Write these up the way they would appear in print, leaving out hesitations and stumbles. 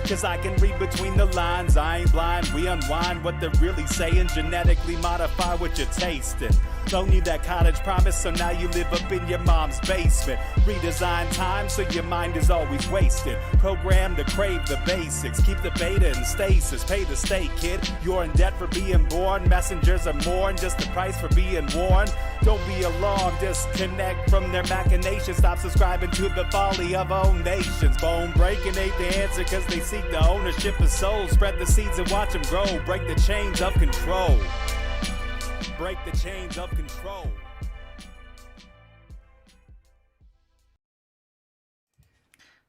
Cause I can read between the lines, I ain't blind. We unwind what they're really saying, genetically modify what you're tasting. Loan you that college promise, so now you live up in your mom's basement. Redesign time so your mind is always wasted. Programmed to crave the basics, keep the beta in stasis. Pay the state, kid, you're in debt for being born. Messengers are more than just the price for being warned. Don't be alarmed, disconnect from their machinations. Stop subscribing to the folly of own nations. Bone breaking ain't the answer, cause they seek the ownership of souls. Spread the seeds and watch them grow. Break the chains of control. Break the chains of control.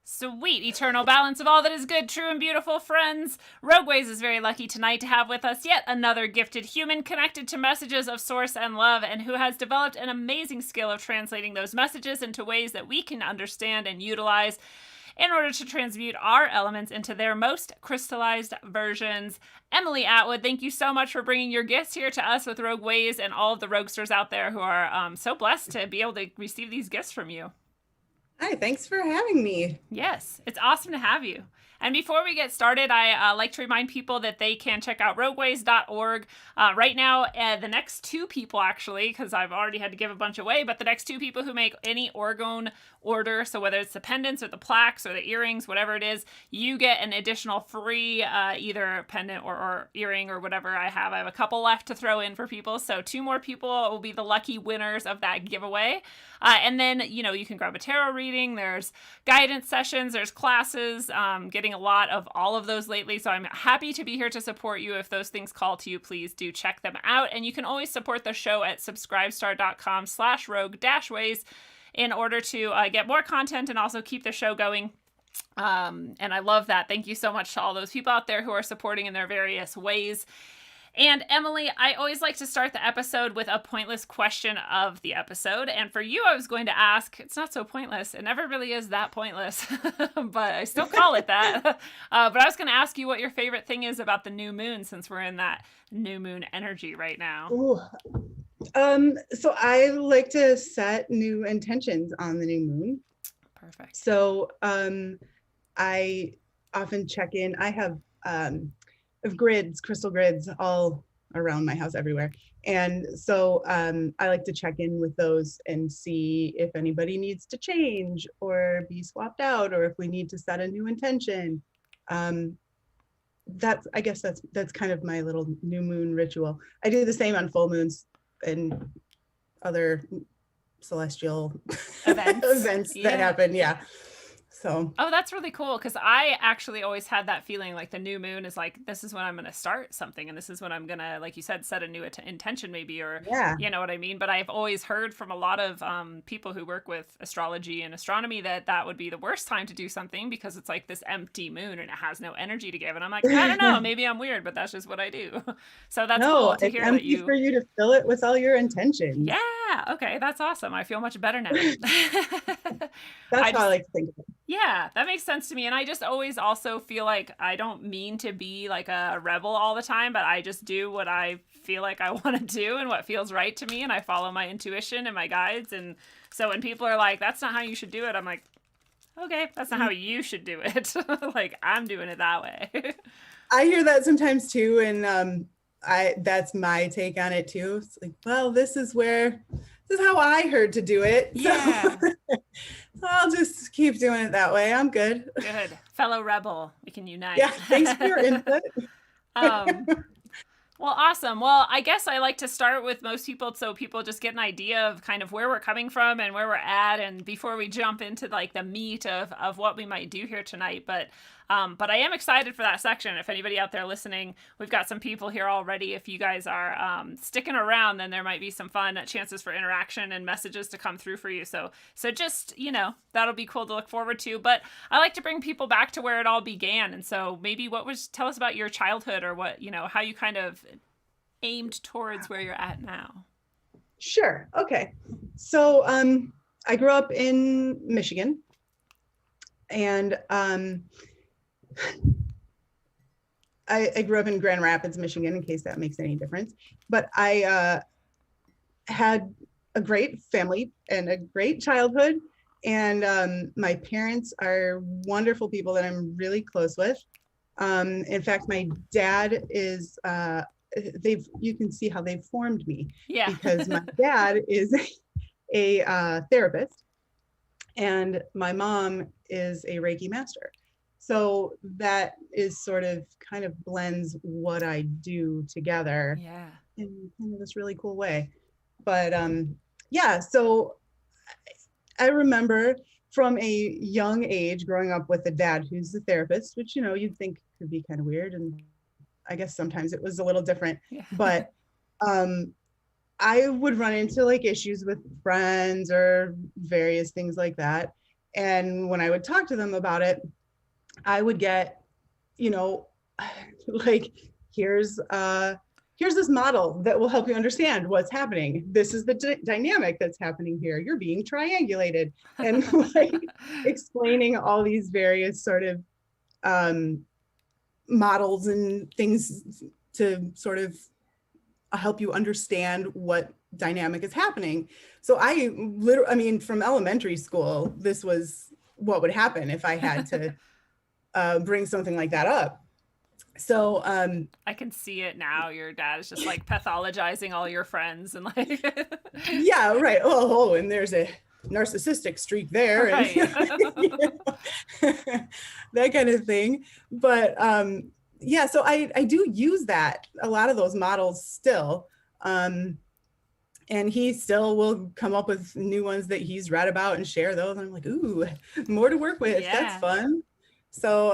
Sweet eternal balance of all that is good, true, and beautiful, friends. Rogueways is very lucky tonight to have with us yet another gifted human connected to messages of source and love, and who has developed an amazing skill of translating those messages into ways that we can understand and utilize in order to transmute our elements into their most crystallized versions. Emily Atwood, thank you so much for bringing your gifts here to us with Rogueways and all of the roguesters out there who are so blessed to be able to receive these gifts from you. Hi, thanks for having me. Yes, it's awesome to have you. And before we get started, I like to remind people that they can check out rogueways.org. Right now, the next two people, actually, because I've already had to give a bunch away, but the next two people who make any orgone order, so whether it's the pendants or the plaques or the earrings, whatever it is, you get an additional free either pendant or earring or whatever I have. I have a couple left to throw in for people, so 2 more people will be the lucky winners of that giveaway. And then, you can grab a tarot reading. There's guidance sessions, there's classes, getting a lot of all of those lately. So I'm happy to be here to support you. If those things call to you, please do check them out. And you can always support the show at subscribestar.com/rogue-ways in order to get more content and also keep the show going. And I love that. Thank you so much to all those people out there who are supporting in their various ways. And Emily, I always like to start the episode with a pointless question of the episode. And for you, I was going to ask, it's not so pointless. It never really is that pointless, but I still call it that. But I was going to ask you what your favorite thing is about the new moon, since we're in that new moon energy right now. Ooh. So I like to set new intentions on the new moon. Perfect. So I often check in. I have grids, crystal grids all around my house everywhere. And so I like to check in with those and see if anybody needs to change or be swapped out, or if we need to set a new intention. I guess that's kind of my little new moon ritual. I do the same on full moons and other celestial events that happen. Yeah. So. Oh, that's really cool, because I actually always had that feeling like the new moon is like, this is when I'm going to start something, and this is when I'm going to, like you said, set a new intention maybe, or you know what I mean? But I've always heard from a lot of people who work with astrology and astronomy that would be the worst time to do something, because it's like this empty moon and it has no energy to give. And I'm like, I don't know, maybe I'm weird, but that's just what I do. So that's cool to hear that for you to fill it with all your intentions. Yeah. Okay. That's awesome. I feel much better now. That's how I like to think of it. Yeah, that makes sense to me. And I just always also feel like I don't mean to be like a rebel all the time, but I just do what I feel like I want to do and what feels right to me. And I follow my intuition and my guides. And so when people are like, that's not how you should do it, I'm like, okay, that's not how you should do it. Like, I'm doing it that way. I hear that sometimes too. And that's my take on it too. It's like, well, this is how I heard to do it. Yeah. So I'll just keep doing it that way. I'm good. Good. Fellow rebel, we can unite. Yeah, thanks for your input. Well, awesome. Well, I guess I like to start with most people, so people just get an idea of kind of where we're coming from and where we're at, and before we jump into like the meat of what we might do here tonight. But I am excited for that section. If anybody out there listening, we've got some people here already. If you guys are sticking around, then there might be some fun chances for interaction and messages to come through for you. So just, that'll be cool to look forward to. But I like to bring people back to where it all began. And so maybe tell us about your childhood, or what, how you kind of aimed towards where you're at now. Sure. Okay. So I grew up in Michigan, and I grew up in Grand Rapids, Michigan, in case that makes any difference. But I had a great family and a great childhood. And my parents are wonderful people that I'm really close with. In fact, my dad is, you can see how they've formed me, Yeah. because my dad is a therapist and my mom is a Reiki master. So that is sort of kind of blends what I do together Yeah. in kind of this really cool way. But yeah, so I remember from a young age growing up with a dad who's a therapist, which, you know, you'd think could be kind of weird. And I guess sometimes it was a little different, Yeah. but I would run into like issues with friends or various things like that. And when I would talk to them about it, I would get, you know, like, here's this model that will help you understand what's happening. This is the dynamic that's happening here. You're being triangulated, and like explaining all these various sort of models and things to sort of help you understand what dynamic is happening. So I mean, from elementary school, this was what would happen if I had to bring something like that up. So I can see it now. Your dad is just like pathologizing all your friends and like yeah, right. Oh, and there's a narcissistic streak there, right. and you know, that kind of thing. But yeah, so I do use that, a lot of those models still. And he still will come up with new ones that he's read about and share those. And I'm like, ooh, more to work with. Yeah. That's fun. So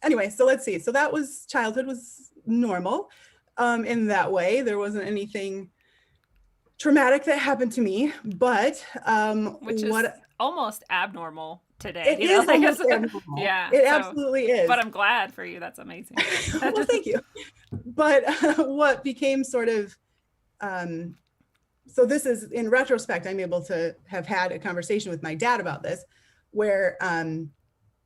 anyway, so let's see. So that was, childhood was normal in that way. There wasn't anything traumatic that happened to me, but which is almost abnormal today. It is almost abnormal. Yeah, it absolutely is. But I'm glad for you. That's amazing. Well, thank you. But what became sort of so this is, in retrospect, I'm able to have had a conversation with my dad about this, where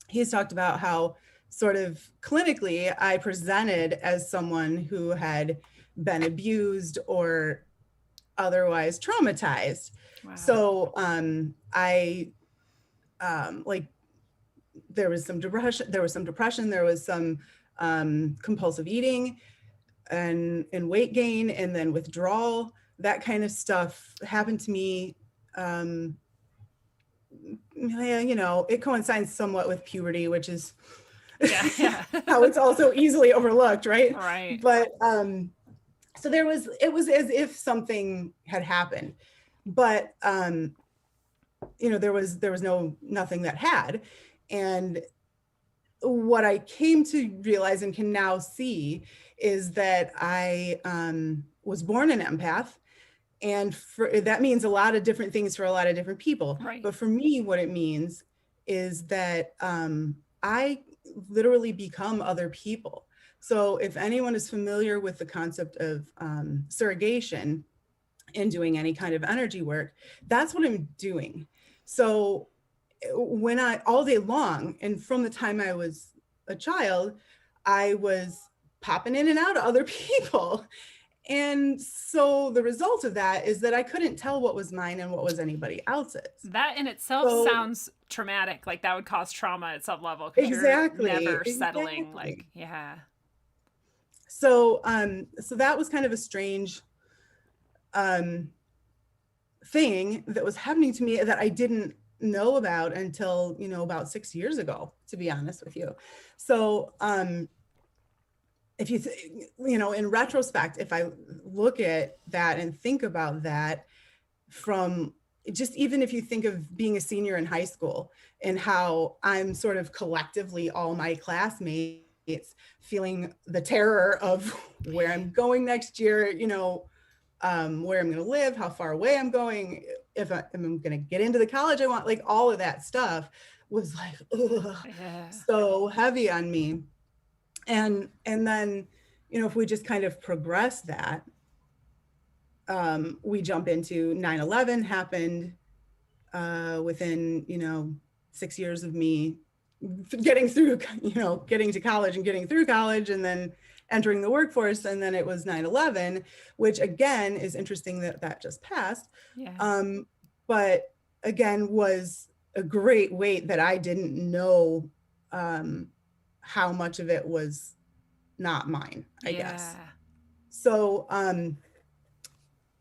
he's talked about how sort of clinically I presented as someone who had been abused or otherwise traumatized. Wow. So I like, there was some depression, there was some compulsive eating and weight gain, and then withdrawal. That kind of stuff happened to me. You know, it coincides somewhat with puberty, which is yeah. how it's also easily overlooked, right? Right. But so it was as if something had happened, but you know, there was nothing that had. And what I came to realize and can now see is that I was born an empath. And that means a lot of different things for a lot of different people. Right. But for me, what it means is that I literally become other people. So if anyone is familiar with the concept of surrogation and doing any kind of energy work, that's what I'm doing. So when all day long, and from the time I was a child, I was popping in and out of other people. And so the result of that is that I couldn't tell what was mine and what was anybody else's. That in itself sounds traumatic. Like that would cause trauma at some level. Exactly. You're never settling. Like, yeah. So, so that was kind of a strange thing that was happening to me that I didn't know about until, you know, about 6 years ago, to be honest with you. So, if you, you know, in retrospect, if I look at that and think about that from just, even if you think of being a senior in high school and how I'm sort of collectively all my classmates feeling the terror of where I'm going next year, you know, where I'm going to live, how far away I'm going, if I'm going to get into the college I want, like all of that stuff was like, ugh, yeah, so heavy on me. And then, you know, if we just kind of progress that, we jump into 9/11 happened within, you know, 6 years of me getting through, you know, getting to college and getting through college and then entering the workforce. And then it was 9/11, which again is interesting that just passed. Yeah. But again, was a great weight that I didn't know how much of it was not mine, I guess. Yeah. So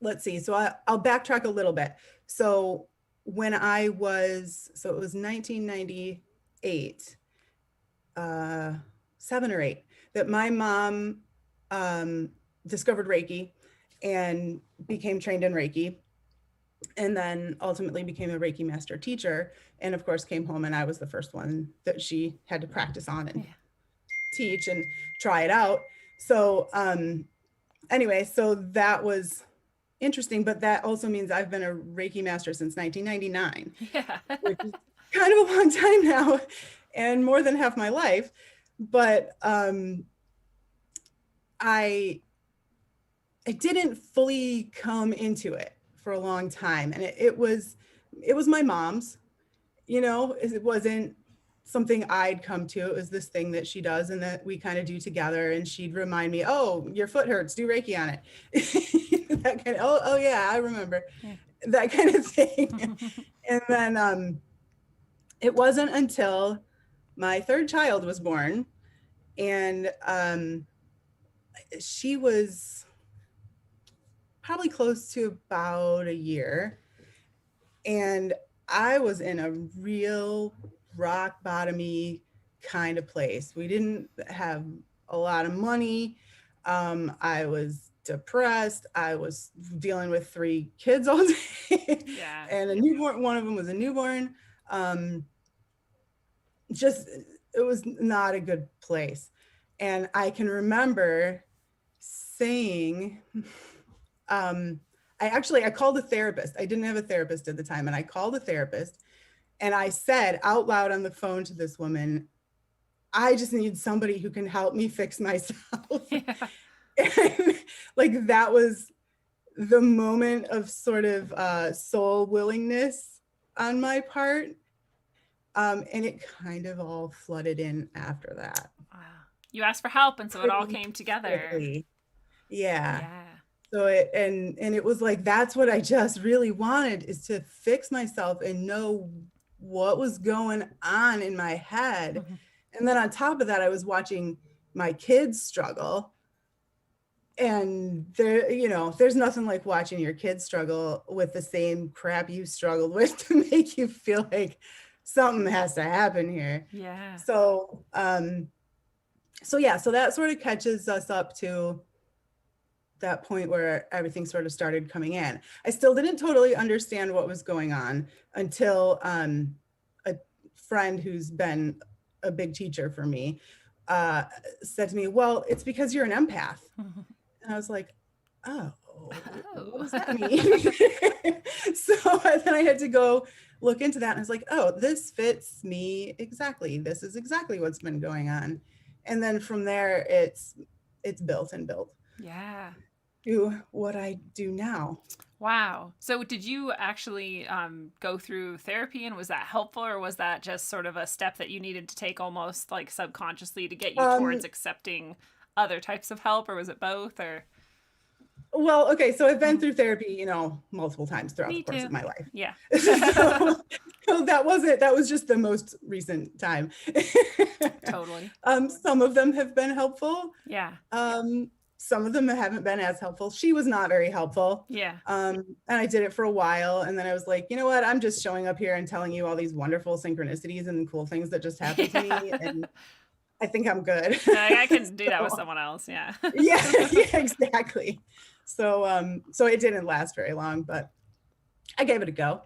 let's see. So I'll backtrack a little bit. So when it was 1998, 7 or 8, that my mom discovered Reiki and became trained in Reiki, and then ultimately became a Reiki master teacher. And of course came home, and I was the first one that she had to practice on and teach and try it out. So anyway, so that was interesting, but that also means I've been a Reiki master since 1999, which is kind of a long time now and more than half my life. But I didn't fully come into it for a long time. And it was my mom's, it wasn't something I'd come to. It was this thing that she does and that we kind of do together. And she'd remind me, oh, your foot hurts, do Reiki on it. That kind of, oh yeah, I remember. That kind of thing. And then it wasn't until my third child was born, and she was probably close to about a year, and I was in a real rock bottomy kind of place. We didn't have a lot of money. I was depressed. I was dealing with 3 kids all day. Yeah. And a newborn, one of them was a newborn. It was not a good place. And I can remember saying, I called a therapist. I didn't have a therapist at the time. And I called a therapist, and I said out loud on the phone to this woman, I just need somebody who can help me fix myself. Yeah. And, like, that was the moment of sort of soul willingness on my part. And it kind of all flooded in after that. Wow. You asked for help, and so it all came together. Quickly. Yeah. Yeah. So it was like, that's what I just really wanted, is to fix myself and know what was going on in my head. Mm-hmm. And then on top of that, I was watching my kids struggle. And there's nothing like watching your kids struggle with the same crap you struggled with to make you feel like something has to happen here. Yeah. So so that sort of catches us up to that point where everything sort of started coming in. I still didn't totally understand what was going on until a friend who's been a big teacher for me said to me, well, it's because you're an empath. And I was like, oh, what does that mean? So then I had to go look into that, and I was like, oh, this fits me exactly. This is exactly what's been going on. And then from there, it's built and built. Yeah. To what I do now. Wow. So did you actually go through therapy, and was that helpful, or was that just sort of a step that you needed to take almost like subconsciously to get you towards accepting other types of help, or was it both? Or well, okay, so I've been through therapy, multiple times throughout the course of my life. Yeah. So that was just the most recent time. Totally. Some of them have been helpful. Yeah. Some of them haven't been as helpful. She was not very helpful. Yeah. And I did it for a while, and then I was like, you know what? I'm just showing up here and telling you all these wonderful synchronicities and cool things that just happened to me, and I think I'm good. I can do that with someone else. Yeah. yeah, exactly. So it didn't last very long, but I gave it a go.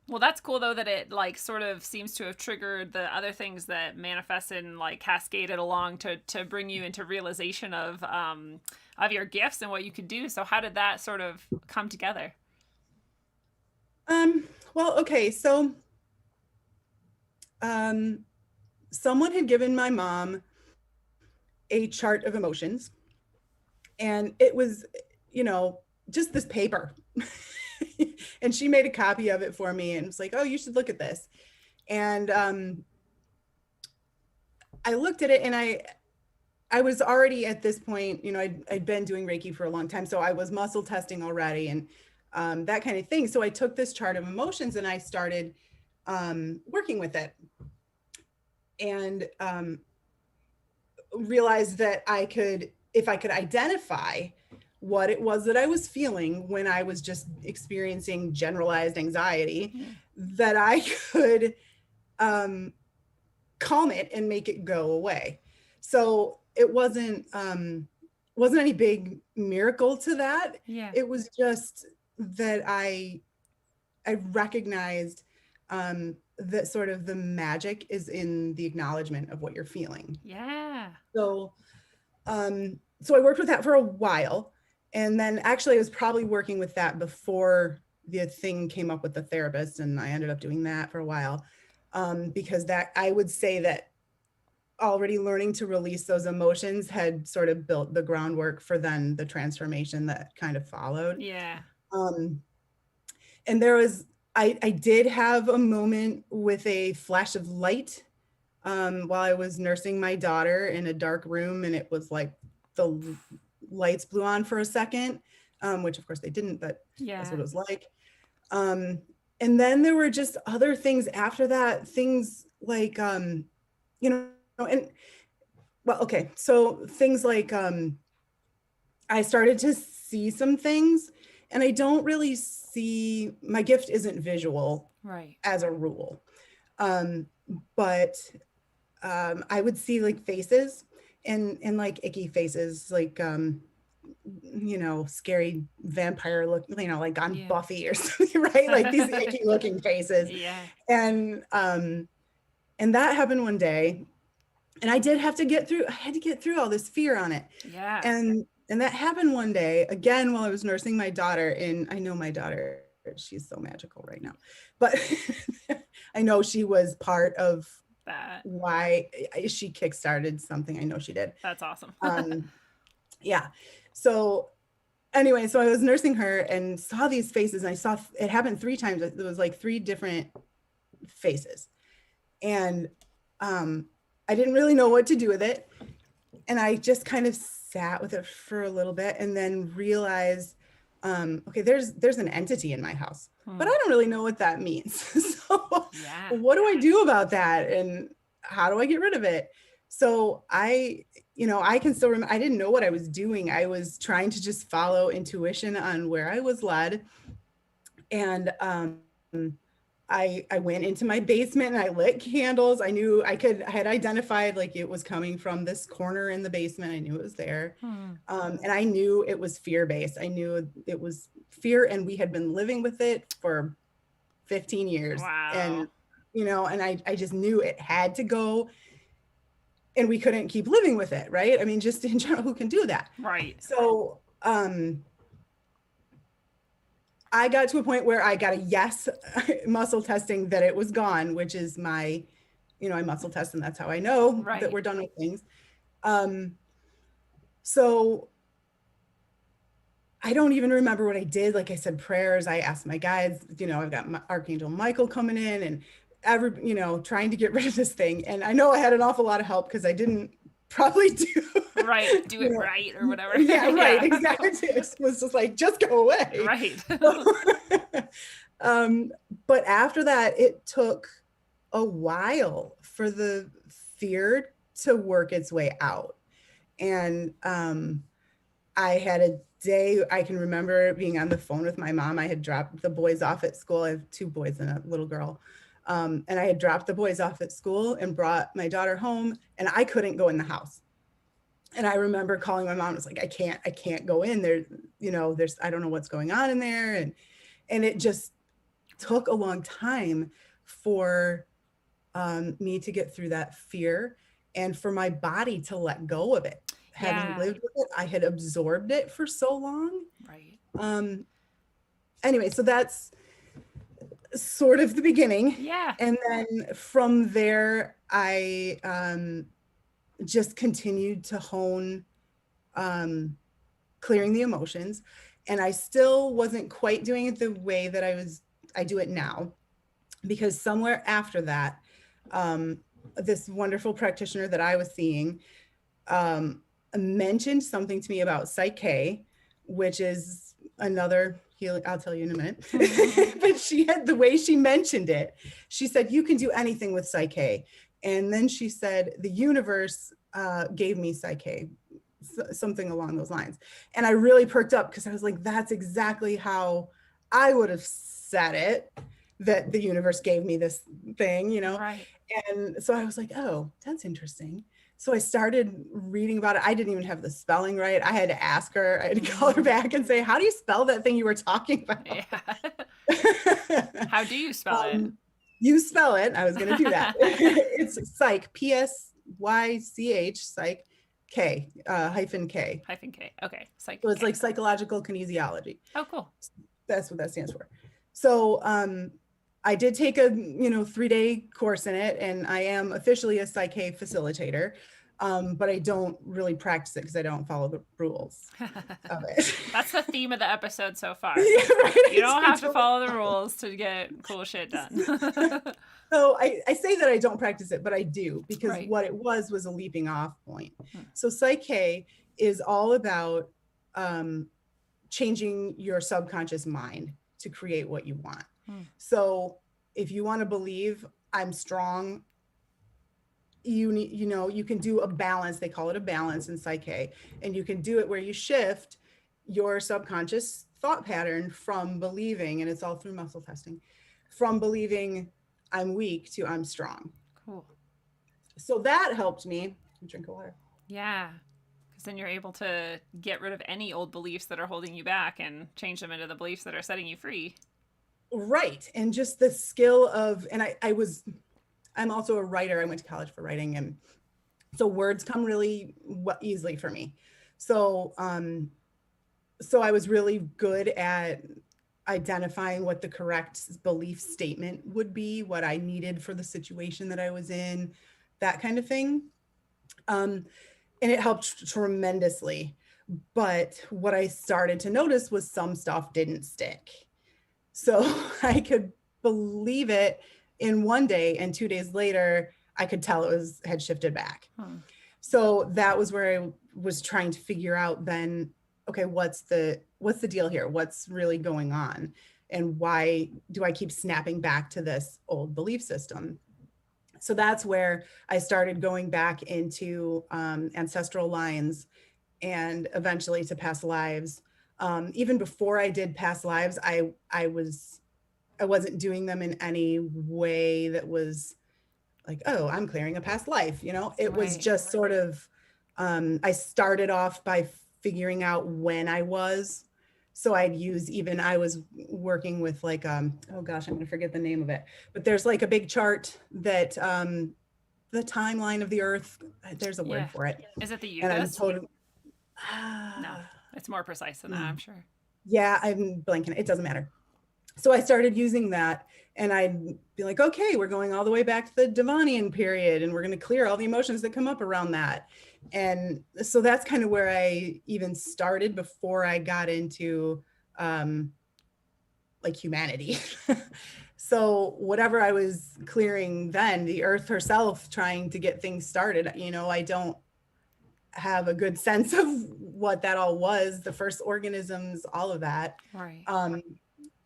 Well, that's cool though, that it like sort of seems to have triggered the other things that manifested and like cascaded along to bring you into realization of your gifts and what you could do. So how did that sort of come together? Well, okay, so someone had given my mom a chart of emotions, and it was, just this paper. And she made a copy of it for me and was like, oh, you should look at this. And I looked at it, and I was already at this point, I'd been doing Reiki for a long time. So I was muscle testing already and that kind of thing. So I took this chart of emotions and I started working with it. and realized that if I could identify what it was that I was feeling when I was just experiencing generalized anxiety, that I could calm it and make it go away. So it wasn't any big miracle to that. Yeah. It was just that I recognized that sort of the magic is in the acknowledgement of what you're feeling. Yeah. So so I worked with that for a while, and then actually I was probably working with that before the thing came up with the therapist, and I ended up doing that for a while, because that, I would say that already learning to release those emotions had sort of built the groundwork for then the transformation that kind of followed. Yeah. And there was, I did have a moment with a flash of light while I was nursing my daughter in a dark room, and it was like the lights blew on for a second, which of course they didn't, but that's what it was like. And then there were just other things after that, things like, you know, and well, okay, so things like I started to see some things, and I don't really see, my gift isn't visual, right, as a rule, but I would see like faces and like icky faces, like you know, scary vampire look, you know, like on Buffy or something, right? Like these icky looking faces. Yeah. And that happened one day, and I did have to get through, I had to get through all this fear on it. Yeah. And that happened one day, again, while I was nursing my daughter. And I know my daughter, she's so magical right now, but I know she was part of that, why she kickstarted something. I know she did. That's awesome. Yeah. So anyway, so I was nursing her and saw these faces, and I saw it happened 3 times. It was like 3 different faces. And I didn't really know what to do with it. And I just kind of sat with it for a little bit, and then realized, okay, there's an entity in my house, but I don't really know what that means. So what do I do about that? And how do I get rid of it? So I can still remember, I didn't know what I was doing. I was trying to just follow intuition on where I was led. And I went into my basement and I lit candles. I knew I had identified, like, it was coming from this corner in the basement. I knew it was there. And I knew it was fear-based. I knew it was fear, and we had been living with it for 15 years. Wow. And, you know, and I just knew it had to go, and we couldn't keep living with it. Right. I mean, just in general, who can do that? Right. So, I got to a point where I got a yes muscle testing that it was gone, which is my, you know, I muscle test, and that's how I know that we're done with things. So I don't even remember what I did. Like I said, prayers, I asked my guides, you know, I've got my Archangel Michael coming in and you know, trying to get rid of this thing. And I know I had an awful lot of help, because I didn't probably do it right or whatever. Yeah, right. Exactly. It was just like, just go away. Right. But after that, it took a while for the fear to work its way out. And I had a day, I can remember being on the phone with my mom. I had dropped the boys off at school. I have 2 boys and a little girl. And I had dropped the boys off at school and brought my daughter home, and I couldn't go in the house. And I remember calling my mom. It's like, I can't go in there. You know, I don't know what's going on in there. And it just took a long time for me to get through that fear, and for my body to let go of it. Having lived with it, I had absorbed it for so long. Right. Anyway, so that's sort of the beginning. Yeah. And then from there, I just continued to hone clearing the emotions. And I still wasn't quite doing it the way that I do it now, because somewhere after that, this wonderful practitioner that I was seeing mentioned something to me about Psyche, which is another healing. I'll tell you in a minute. But she had, the way she mentioned it, she said, you can do anything with Psyche. And then she said, the universe gave me Psyche, something along those lines. And I really perked up because I was like, that's exactly how I would have said it, that the universe gave me this thing, you know? Right. And so I was like, oh, that's interesting. So I started reading about it. I didn't even have the spelling right. I had to ask her, I had to call her back and say, how do you spell that thing you were talking about? Yeah. How do you spell it? You spell it. I was going to do that. It's psych, P-S-Y-C-H, psych, K, hyphen K. Hyphen K. Okay. Psych. So it's like psychological kinesiology. Oh, cool. That's what that stands for. So I did take a 3-day course in it, and I am officially a Psyche facilitator, but I don't really practice it because I don't follow the rules of it. That's the theme of the episode so far. Yeah, right? You don't have to follow the rules to get cool shit done. So I say that I don't practice it, but I do, because Right. what it was a leaping off point. So Psyche is all about changing your subconscious mind to create what you want. So if you want to believe I'm strong, you can do a balance. They call it a balance in Psyche, and you can do it where you shift your subconscious thought pattern from believing, and it's all through muscle testing, from believing I'm weak to I'm strong. Cool. So that helped me. Drink of water. Yeah. Because then you're able to get rid of any old beliefs that are holding you back and change them into the beliefs that are setting you free. Right. And just the skill of, and I'm also a writer. I went to college for writing, and so words come really easily for me. So, so I was really good at identifying what the correct belief statement would be, what I needed for the situation that I was in, that kind of thing. And it helped tremendously. But what I started to notice was some stuff didn't stick. So I could believe it in one day, and 2 days later, I could tell it had shifted back. So that was where I was trying to figure out then, okay, what's the deal here? What's really going on? And why do I keep snapping back to this old belief system? So that's where I started going back into ancestral lines, and eventually to past lives. Even before I did past lives, I wasn't doing them in any way that was like, oh, I'm clearing a past life. It was just sort of, I started off by figuring out when I was. So I was working with like, oh gosh, I'm going to forget the name of it, but there's like a big chart that the timeline of the earth, there's a word for it. Is it the And I'm Yugas? totally, No, it's more precise than that, I'm sure. yeah, I'm blanking. It doesn't matter. So I started using that, and I'd be like, okay, we're going all the way back to the Devonian period, and we're going to clear all the emotions that come up around that. And so that's kind of where I even started before I got into like humanity. So whatever I was clearing then, the earth herself trying to get things started, I don't have a good sense of what that all was, the first organisms, all of that. Right.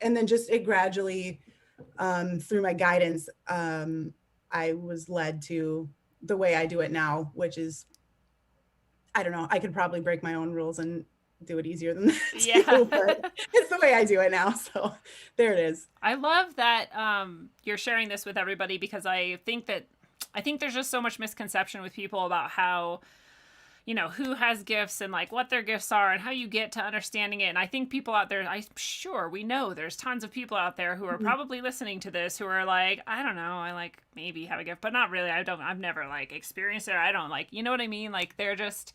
And then just it gradually, through my guidance, I was led to the way I do it now, which is, I don't know, I could probably break my own rules and do it easier than that too, but it's the way I do it now. So there it is. I love that you're sharing this with everybody, because I think there's just so much misconception with people about how, who has gifts and like what their gifts are and how you get to understanding it. And I think people out there, I'm sure we know there's tons of people out there who are probably listening to this who are like, I don't know, I like maybe have a gift, but not really. I've never like experienced it. I don't like, you know what I mean? Like they're just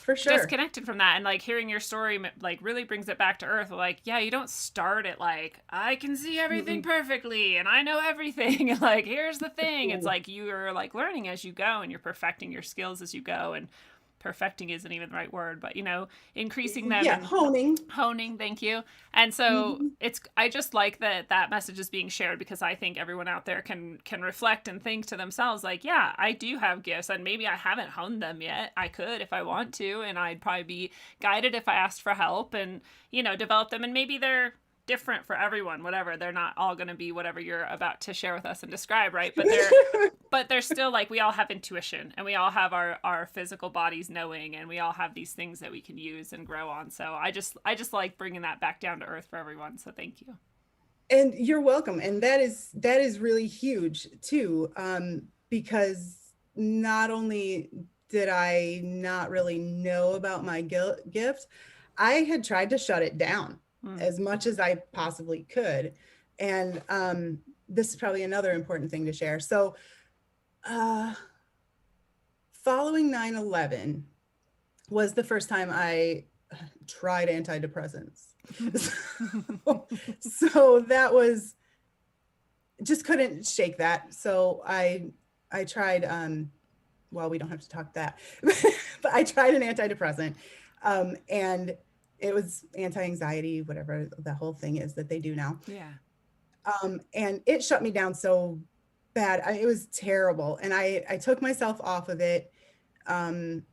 for sure disconnected from that. And like hearing your story like really brings it back to earth. Like, yeah, you don't start it like, I can see everything perfectly and I know everything. And like, here's the thing. It's like you're like learning as you go, and you're perfecting your skills as you go. And perfecting isn't even the right word, but increasing them. Yeah, honing. Thank you. And so I just like that message is being shared, because I think everyone out there can reflect and think to themselves like, yeah, I do have gifts, and maybe I haven't honed them yet. I could if I want to, and I'd probably be guided if I asked for help and develop them. And maybe they're different for everyone, whatever. They're not all going to be whatever you're about to share with us and describe, right? But they're still like, we all have intuition, and we all have our physical bodies knowing, and we all have these things that we can use and grow on. So I just like bringing that back down to earth for everyone. So thank you. And you're welcome. And that is really huge too, because not only did I not really know about my gift, I had tried to shut it down as much as I possibly could. And this is probably another important thing to share. So following 9/11 was the first time I tried antidepressants. So that was, just couldn't shake that. So I tried, well, we don't have to talk that, but I tried an antidepressant, and it was anti-anxiety, whatever the whole thing is that they do now. Yeah. And it shut me down so bad. It was terrible. And I took myself off of it, not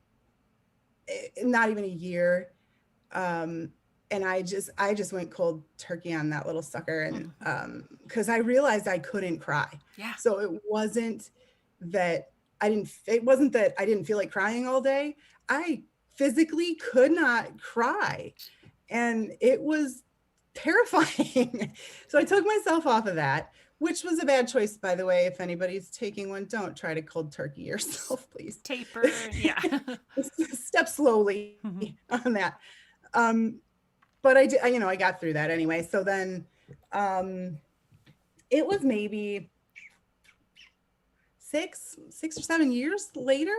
even a year. And I just went cold turkey on that little sucker. And, cause I realized I couldn't cry. Yeah. So it wasn't that I didn't feel like crying all day. I physically could not cry. And it was terrifying. So I took myself off of that, which was a bad choice, by the way. If anybody's taking one, don't try to cold turkey yourself, please. Taper. Yeah. Step slowly on that. But I did, I got through that anyway. So then it was maybe six or 7 years later,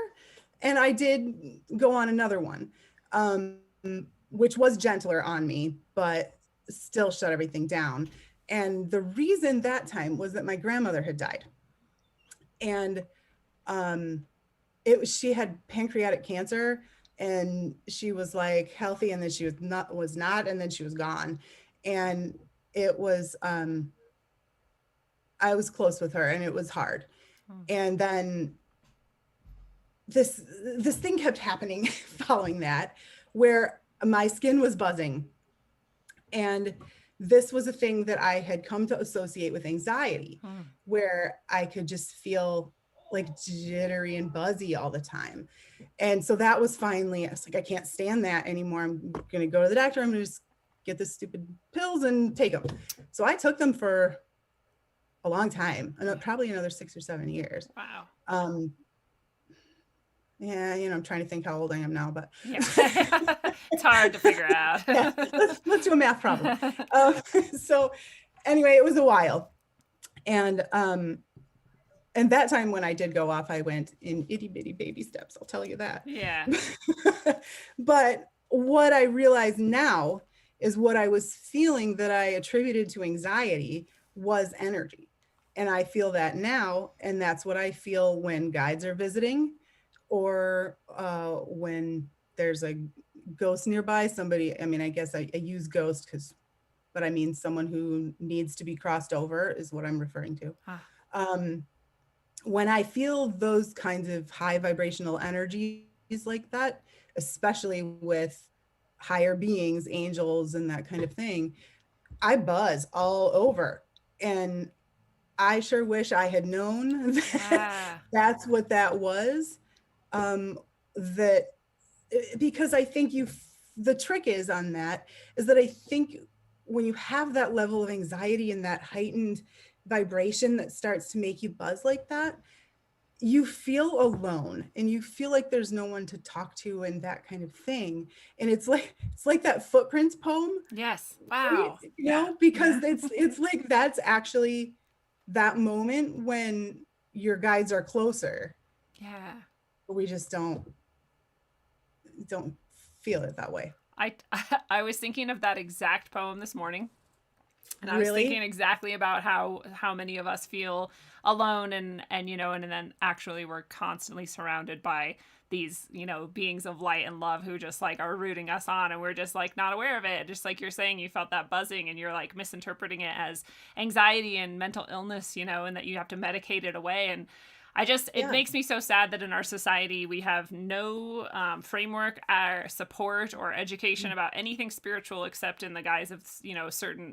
and I did go on another one, which was gentler on me, but still shut everything down. And the reason that time was that my grandmother had died, and she had pancreatic cancer, and she was like healthy, and then she was not, and then she was gone. And it was, I was close with her, and it was hard. And then this thing kept happening following that, where my skin was buzzing. And this was a thing that I had come to associate with anxiety, where I could just feel like jittery and buzzy all the time. And so that was finally, I was like, I can't stand that anymore. I'm going to go to the doctor. I'm going to just get the stupid pills and take them. So I took them for a long time, probably another 6 or 7 years. Wow. Yeah, I'm trying to think how old I am now, but yeah. It's hard to figure out. Yeah, let's do a math problem. So anyway, it was a while. And that time when I did go off, I went in itty bitty baby steps. I'll tell you that. Yeah. But what I realize now is what I was feeling that I attributed to anxiety was energy. And I feel that now. And that's what I feel when guides are visiting, or when there's a ghost nearby. Somebody, I guess I use ghost but I mean someone who needs to be crossed over is what I'm referring to. When I feel those kinds of high vibrational energies like that, especially with higher beings, angels, and that kind of thing, I buzz all over. And I sure wish I had known that that's what that was. Because I think the trick is on that is that I think when you have that level of anxiety and that heightened vibration that starts to make you buzz like that, you feel alone, and you feel like there's no one to talk to, and that kind of thing. And it's like that Footprints poem. Yes. Wow. Because it's like, that's actually that moment when your guides are closer. Yeah. We just don't feel it that way. I was thinking of that exact poem this morning. And I was Really? thinking exactly about how many of us feel alone, and then actually we're constantly surrounded by these, beings of light and love who just like are rooting us on, and we're just like not aware of it. Just like you're saying, you felt that buzzing and you're like misinterpreting it as anxiety and mental illness, and that you have to medicate it away. And It makes me so sad that in our society we have no framework or support or education about anything spiritual except in the guise of,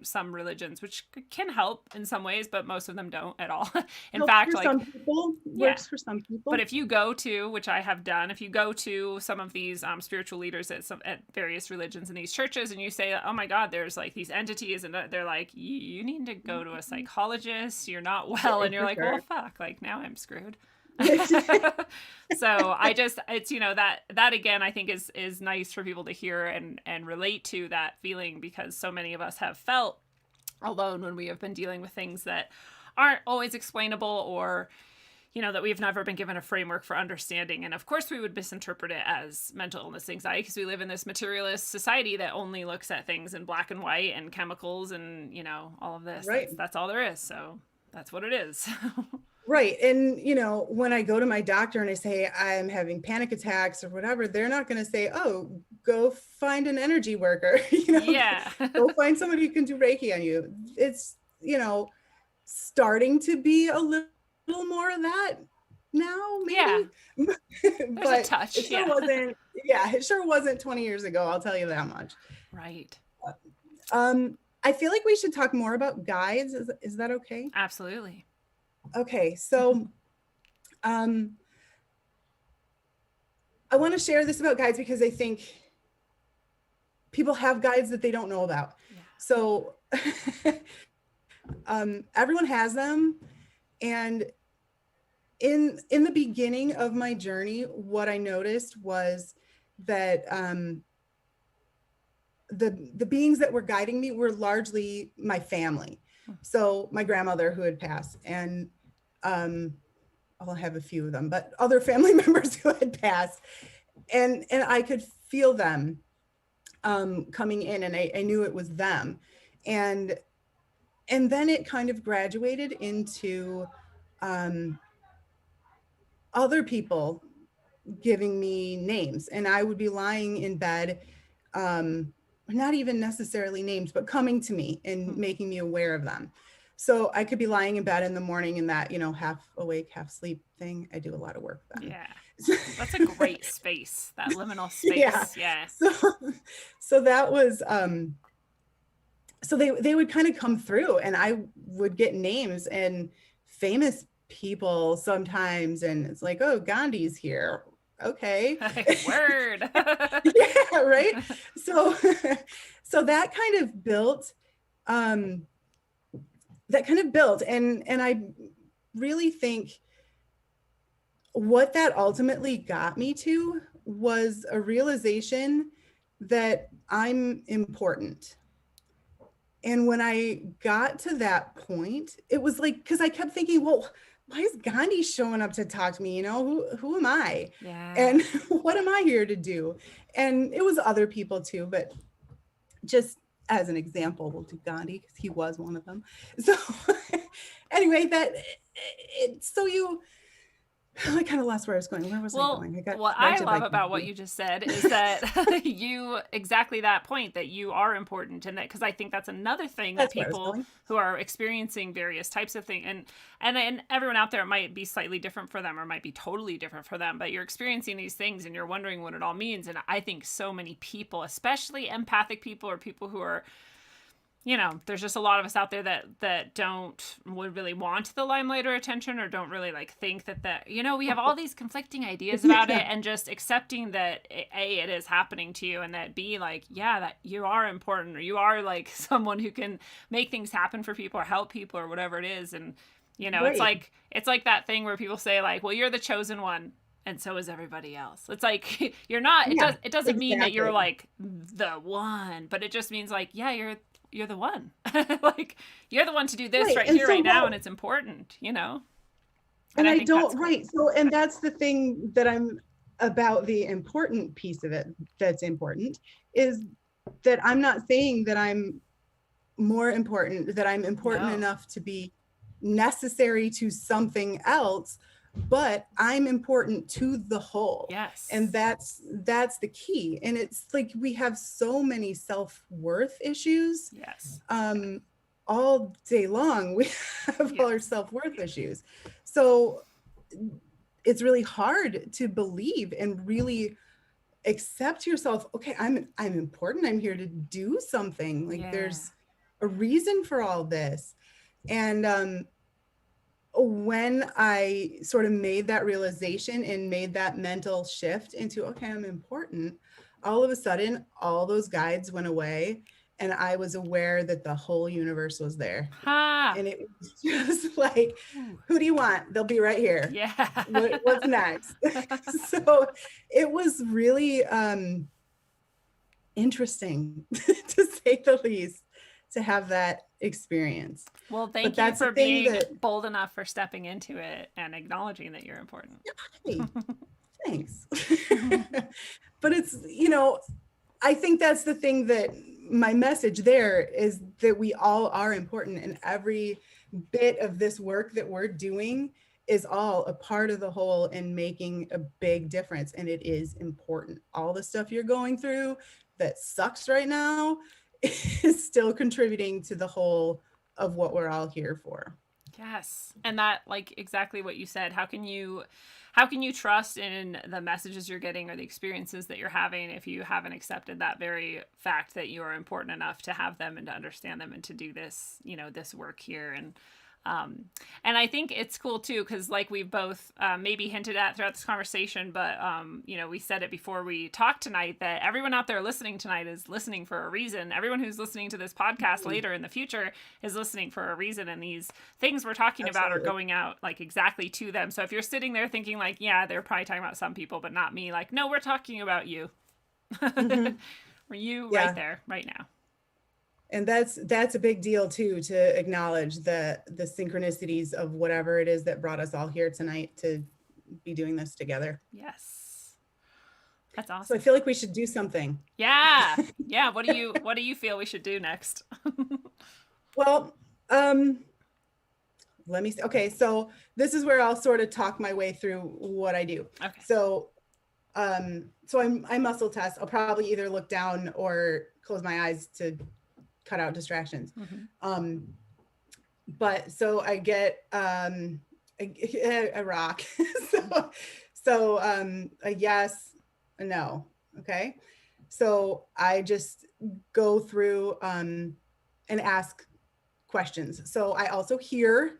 some religions, which can help in some ways, but most of them don't at all. In fact, for some people, works for some people. But if you go to, which I have done, if you go to some of these spiritual leaders at various religions in these churches, and you say, "Oh my God, there's like these entities," and they're like, "You need to go to a psychologist. You're not well," and you're like, "Well, fuck! Like now I'm screwed." So it's that again, I think is nice for people to hear and relate to that feeling, because so many of us have felt alone when we have been dealing with things that aren't always explainable, or that we've never been given a framework for understanding. And of course we would misinterpret it as mental illness, anxiety, because we live in this materialist society that only looks at things in black and white and chemicals and all of this. Right. That's all there is. So that's what it is. Right. And, when I go to my doctor and I say I'm having panic attacks or whatever, they're not going to say, "Oh, go find an energy worker." Yeah. Go find somebody who can do Reiki on you. It's, starting to be a little more of that now, maybe. Yeah. But a touch. it sure wasn't 20 years ago. I'll tell you that much. Right. I feel like we should talk more about guides. Is that okay? Absolutely. Okay, so I want to share this about guides because I think people have guides that they don't know about. Yeah. So everyone has them. And in the beginning of my journey, what I noticed was that the beings that were guiding me were largely my family. So my grandmother, who had passed, and I'll have a few of them, but other family members who had passed, and I could feel them coming in, and I knew it was them. And then it kind of graduated into other people giving me names, and I would be lying in bed, not even necessarily names, but coming to me and making me aware of them. So I could be lying in bed in the morning in that, half awake, half sleep thing. I do a lot of work then. Yeah. That's a great space, that liminal space. Yeah. So that was, so they would kind of come through, and I would get names and famous people sometimes. And it's like, "Oh, Gandhi's here." Okay. Word. Yeah, right. So that kind of built, and I really think what that ultimately got me to was a realization that I'm important. And when I got to that point, it was like, because I kept thinking, well, why is Gandhi showing up to talk to me? Who am I? Yeah. And what am I here to do? And it was other people too, but just as an example, we'll do Gandhi because he was one of them. So anyway, I kind of lost where I was going. Where was I going? What I love about what you just said is that exactly that point, that you are important, and that, because I think that's another thing that people who are experiencing various types of things, and everyone out there, it might be slightly different for them, or might be totally different for them, but you're experiencing these things and you're wondering what it all means. And I think so many people, especially empathic people, or people who are, there's just a lot of us out there that would really want the limelight or attention, or don't really think that we have all these conflicting ideas about it, and just accepting that A, it is happening to you, and that B, that you are important, or you are someone who can make things happen for people or help people or whatever it is. And right. it's like that thing where people say well, you're the chosen one, and so is everybody else. It's like you're not. It doesn't mean that you're the one, but it just means you're the one. You're the one to do this right here, right now, and it's important, And I don't, right. So, and that's the thing that I'm about, the important piece of it that's important, is that I'm not saying that I'm more important, that I'm important enough to be necessary to something else, but I'm important to the whole. Yes. And that's the key. And it's we have so many self-worth issues. Yes. All day long we have all our self-worth issues. So it's really hard to believe and really accept yourself. Okay, I'm important. I'm here to do something. Like there's a reason for all this. And when I sort of made that realization and made that mental shift into, okay, I'm important, all of a sudden, all those guides went away. And I was aware that the whole universe was there. Ha! And it was just like, who do you want? They'll be right here. Yeah. What's next? So it was really interesting, to say the least, to have that experience. Well, thank But you that's the for thing being that, bold enough for stepping into it and acknowledging that you're important. hey, thanks. But it's, you know, I think that's the thing, that my message there is that we all are important, and every bit of this work that we're doing is all a part of the whole and making a big difference. And it is important. All the stuff you're going through that sucks right now is still contributing to the whole of what we're all here for. Yes. And that, like, exactly what you said. How can you trust in the messages you're getting or the experiences that you're having if you haven't accepted that very fact that you are important enough to have them and to understand them and to do this, you know, this work here? And I think it's cool too, because like we've both maybe hinted at throughout this conversation, but you know, we said it before we talked tonight, that everyone out there listening tonight is listening for a reason. Everyone who's listening to this podcast later in the future is listening for a reason, and these things we're talking about are going out like exactly to them. So if you're sitting there thinking like, yeah, they're probably talking about some people but not me, like, no, we're talking about you. We're you right there right now. And that's a big deal too, to acknowledge the synchronicities of whatever it is that brought us all here tonight to be doing this together. Yes. That's awesome. So I feel like we should do something. Yeah. Yeah. What do you feel we should do next? Well, let me see. Okay, so this is where I'll sort of talk my way through what I do. Okay. So I muscle test. I'll probably either look down or close my eyes to cut out distractions. But so I get a rock. so a yes, a no. Okay. So I just go through and ask questions. So I also hear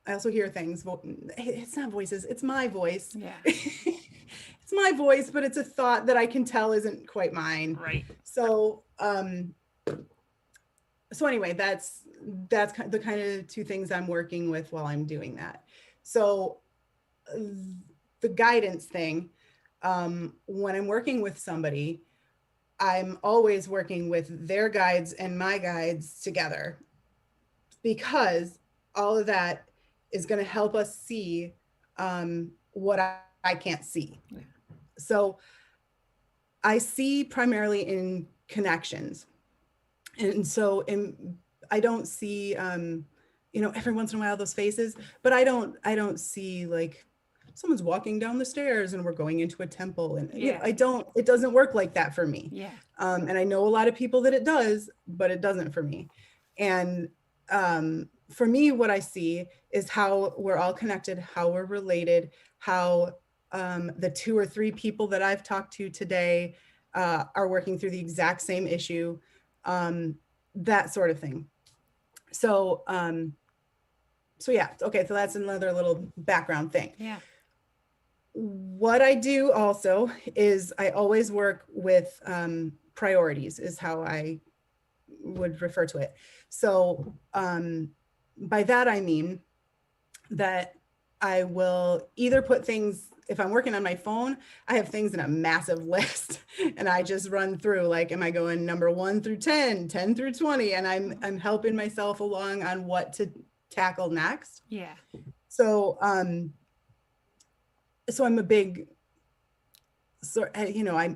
things. It's not voices, it's my voice. Yeah. It's my voice, but it's a thought that I can tell isn't quite mine. Right. So, so anyway, that's the kind of two things I'm working with while I'm doing that. So the guidance thing, when I'm working with somebody, I'm always working with their guides and my guides together, because all of that is going to help us see what I can't see. Yeah. So I see primarily in connections. And so I don't see, you know, every once in a while those faces, but I don't see like someone's walking down the stairs and we're going into a temple. And you know, it doesn't work like that for me. Yeah. And I know a lot of people that it does, but it doesn't for me. And for me, what I see is how we're all connected, how we're related, how the 2 or 3 people that I've talked to today are working through the exact same issue, that sort of thing. So, so yeah, okay, so that's another little background thing. Yeah. What I do also is I always work with priorities, is how I would refer to it. So by that, I mean that I will either put things, if I'm working on my phone, I have things in a massive list and I just run through, like, am I going number 1 through 10, 10 through 20? And I'm helping myself along on what to tackle next. Yeah. So, so I'm a big, you know, I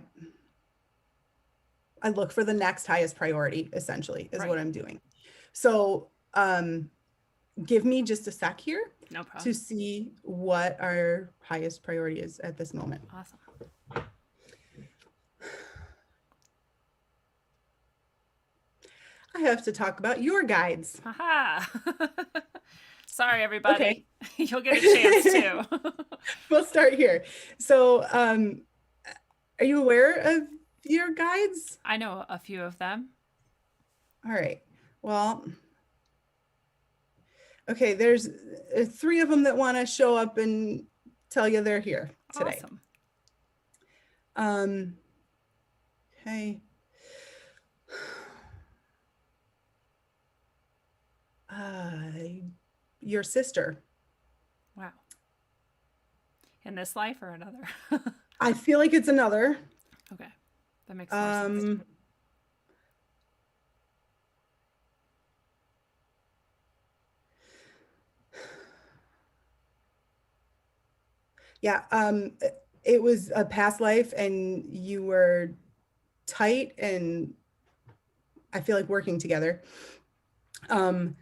look for the next highest priority, essentially, is what I'm doing. So, give me just a sec here. No problem. To see what our highest priority is at this moment. Awesome. I have to talk about your guides. Haha. Sorry, everybody. Okay. You'll get a chance too. We'll start here. So, are you aware of your guides? I know a few of them. All right. Well, okay, there's three of them that want to show up and tell you they're here today. Awesome. Okay. Your sister. Wow. In this life or another? I feel like it's another. Okay. That makes more sense. Yeah, it was a past life and you were tight and I feel like working together. And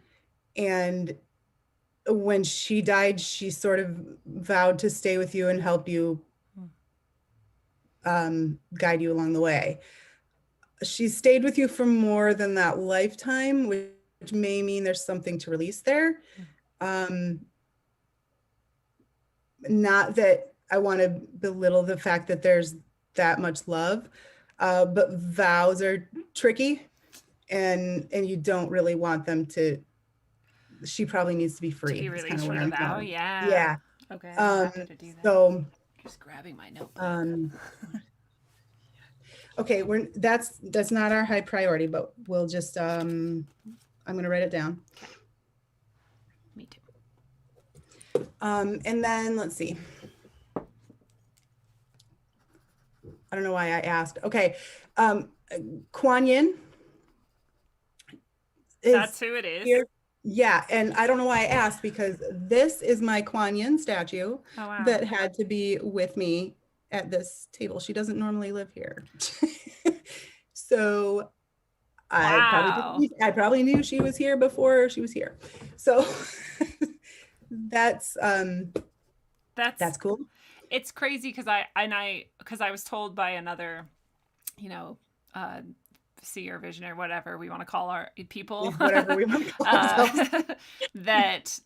when she died, she sort of vowed to stay with you and help you, guide you along the way. She stayed with you for more than that lifetime, which may mean there's something to release there. Not that I want to belittle the fact that there's that much love, but vows are tricky and you don't really want them to, she probably needs to be free. To be released from the vow, yeah. Yeah. Okay, I'm happy to do that. So just grabbing my notebook. Okay, that's not our high priority, but we'll just I'm gonna write it down. Okay. Me too. And then let's see. I don't know why I asked. Okay, Kuan Yin. That's who it is. Here. Yeah, and I don't know why I asked because this is my Kuan Yin statue that had to be with me at this table. She doesn't normally live here. So I probably knew she was here before she was here. So that's cool. It's crazy because I was told by another, seer, vision, or whatever we want to call our people, whatever we want to call ourselves, that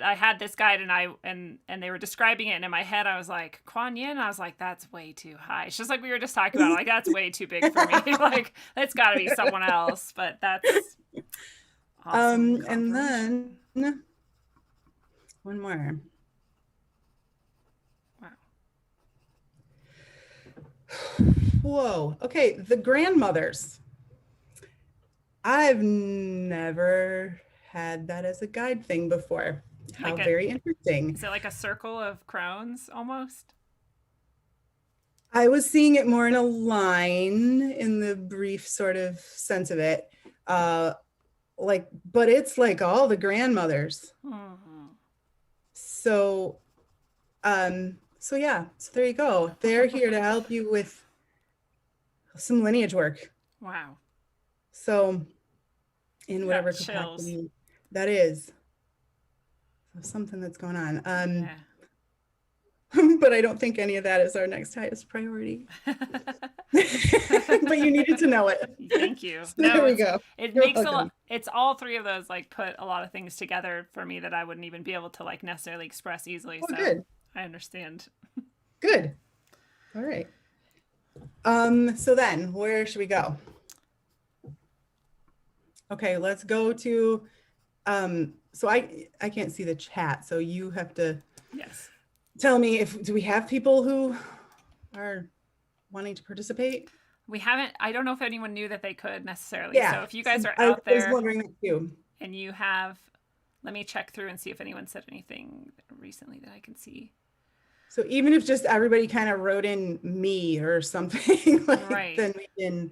I had this guide and they were describing it, and in my head I was like, Kuan Yin, I was like, that's way too high. It's just like we were just talking about, like, that's way too big for me. Like, that's got to be someone else. But that's awesome. And then one more. Wow. Whoa. Okay, the grandmothers. I've never had that as a guide thing before. How very interesting. Is it like a circle of crowns almost? I was seeing it more in a line in the brief sort of sense of it. But it's like all the grandmothers. Mm-hmm. So there you go. They're here to help you with some lineage work. Wow. So in whatever capacity that is. So something that's going on. But I don't think any of that is our next highest priority. But you needed to know it. Thank you. So there we go. It's all three of those like put a lot of things together for me that I wouldn't even be able to like necessarily express easily. Oh, so good. I understand. Good. All right. So then where should we go? Okay, let's go to, so I can't see the chat, so you have to tell me do we have people who are wanting to participate? We haven't, I don't know if anyone knew that they could necessarily. Yeah. So if you guys are out there, I was wondering that too. And you have, let me check through and see if anyone said anything recently that I can see. So even if just everybody kind of wrote in me or something, then we can,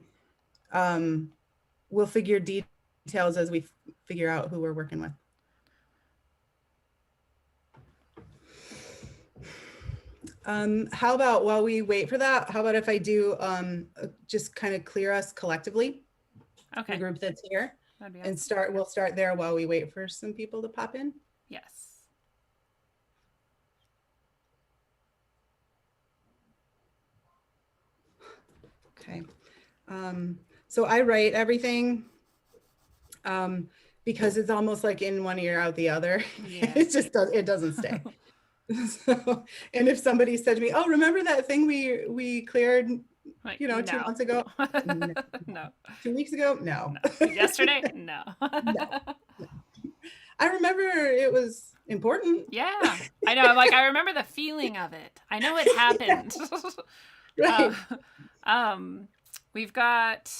we'll figure details as we figure out who we're working with. How about while we wait for that, how about if I do just kind of clear us collectively, the group that's here, and we'll start there while we wait for some people to pop in. Yes. Okay. So I write everything. because it's almost like in one ear out the other. Yeah. It doesn't stay. So, and if somebody said to me, "Oh, remember that thing we cleared, Like, 2 months ago?" No. No. 2 weeks ago? No. No. Yesterday? No. No. I remember it was important. Yeah, I know. I'm like, I remember the feeling of it. I know it happened. Right. We've got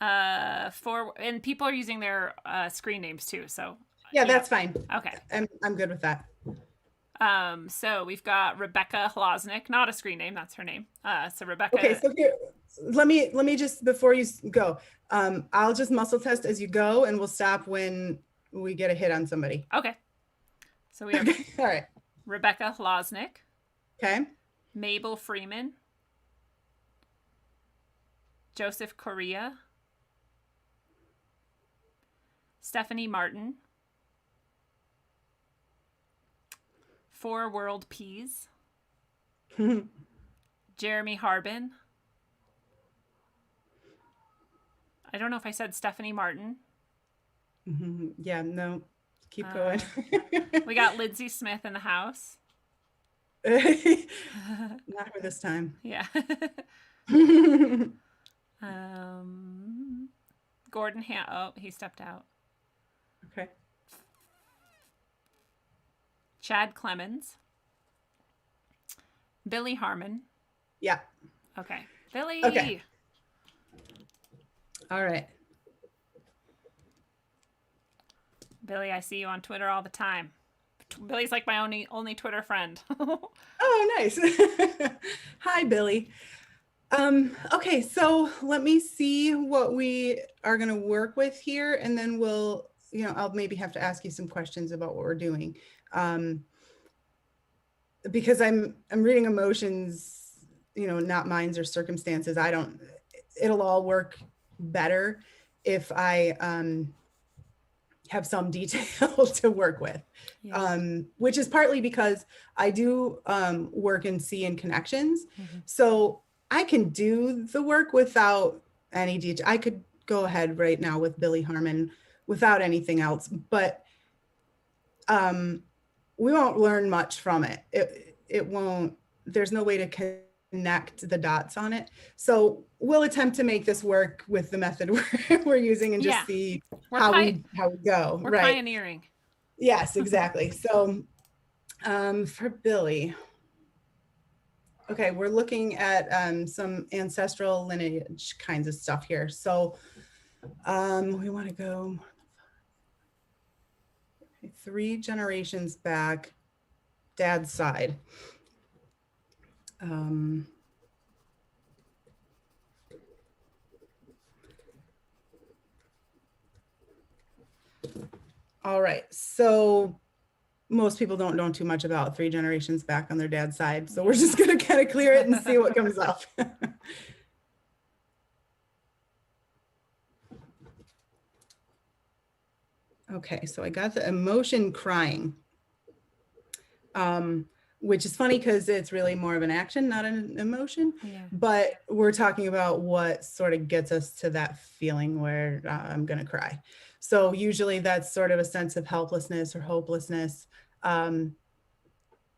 4, and people are using their screen names too. So Yeah, that's fine. Okay. I'm good with that. So we've got Rebecca Hlosnick, not a screen name, that's her name. So Rebecca. Okay, so here, let me just, before you go, I'll just muscle test as you go, and we'll stop when we get a hit on somebody. Okay. So we have All right. Rebecca Hlosnick, Okay. Mabel Freeman, Joseph Correa, Stephanie Martin, 4 World Peas, Jeremy Harbin. I don't know if I said Stephanie Martin. Yeah, no, keep going. We got Lindsay Smith in the house. Not her this time. Yeah. Gordon oh, he stepped out. Okay. Chad Clemens. Billy Harmon. Yeah. Okay. Billy. Okay. All right. Billy, I see you on Twitter all the time. Billy's like my only Twitter friend. Oh, nice. Hi, Billy. Okay, so let me see what we are going to work with here, and then we'll, I'll maybe have to ask you some questions about what we're doing. Because I'm reading emotions, not minds or circumstances. It'll all work better if I have some detail to work with, which is partly because I do work in C and connections. So I can do the work without any detail. I could go ahead right now with Billy Harmon without anything else, but we won't learn much from it. It won't, there's no way to connect the dots on it. So we'll attempt to make this work with the method we're using and just see how we go. We're right. Pioneering. Yes, exactly. So for Billy, okay, we're looking at some ancestral lineage kinds of stuff here. So we want to go 3 generations back, dad's side. All right, so most people don't know too much about 3 generations back on their dad's side. So we're just gonna kind of clear it and see what comes up. Okay, so I got the emotion crying, which is funny because it's really more of an action, not an emotion. But we're talking about what sort of gets us to that feeling where I'm gonna cry. So usually that's sort of a sense of helplessness or hopelessness.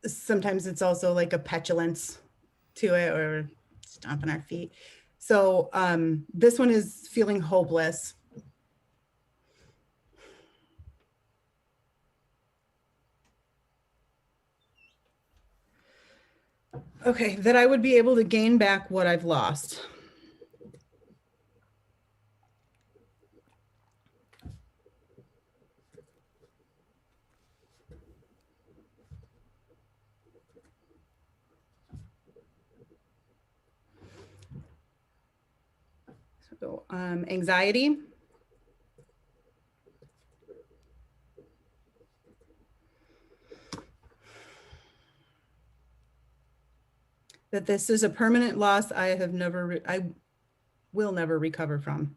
Sometimes it's also like a petulance to it, or stomping our feet. So this one is feeling hopeless. Okay, that I would be able to gain back what I've lost. So anxiety. That this is a permanent loss I will never recover from.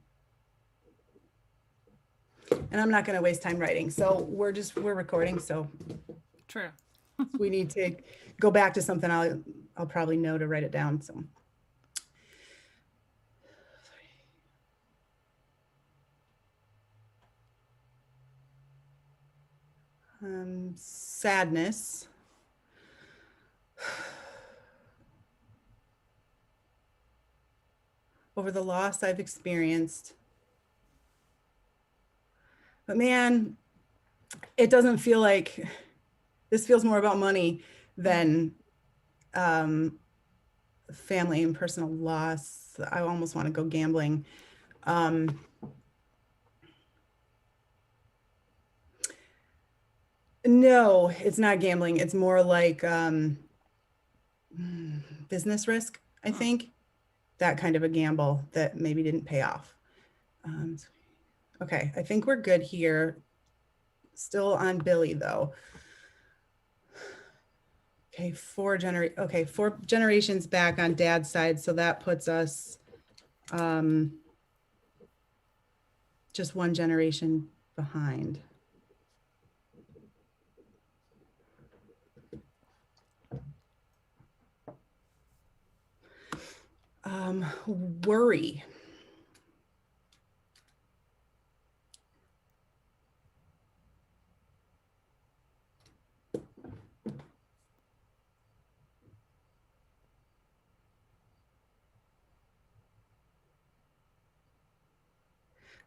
And I'm not going to waste time writing. So we're recording. So true. We need to go back to something I'll probably know to write it down. So. sadness, over the loss I've experienced. But man, it doesn't feel like, this feels more about money than family and personal loss. I almost want to go gambling. No, it's not gambling. It's more like business risk, I think. That kind of a gamble that maybe didn't pay off. Okay, I think we're good here. Still on Billy though. Okay, four generations back on dad's side. So that puts us just one generation behind. Worry.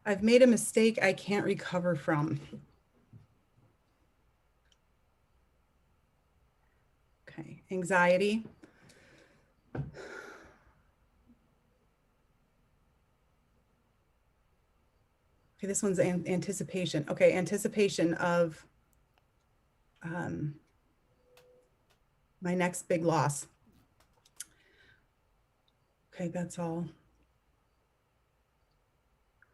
I've made a mistake I can't recover from. Okay, anxiety. Okay, this one's anticipation. Okay, anticipation of my next big loss. Okay, that's all.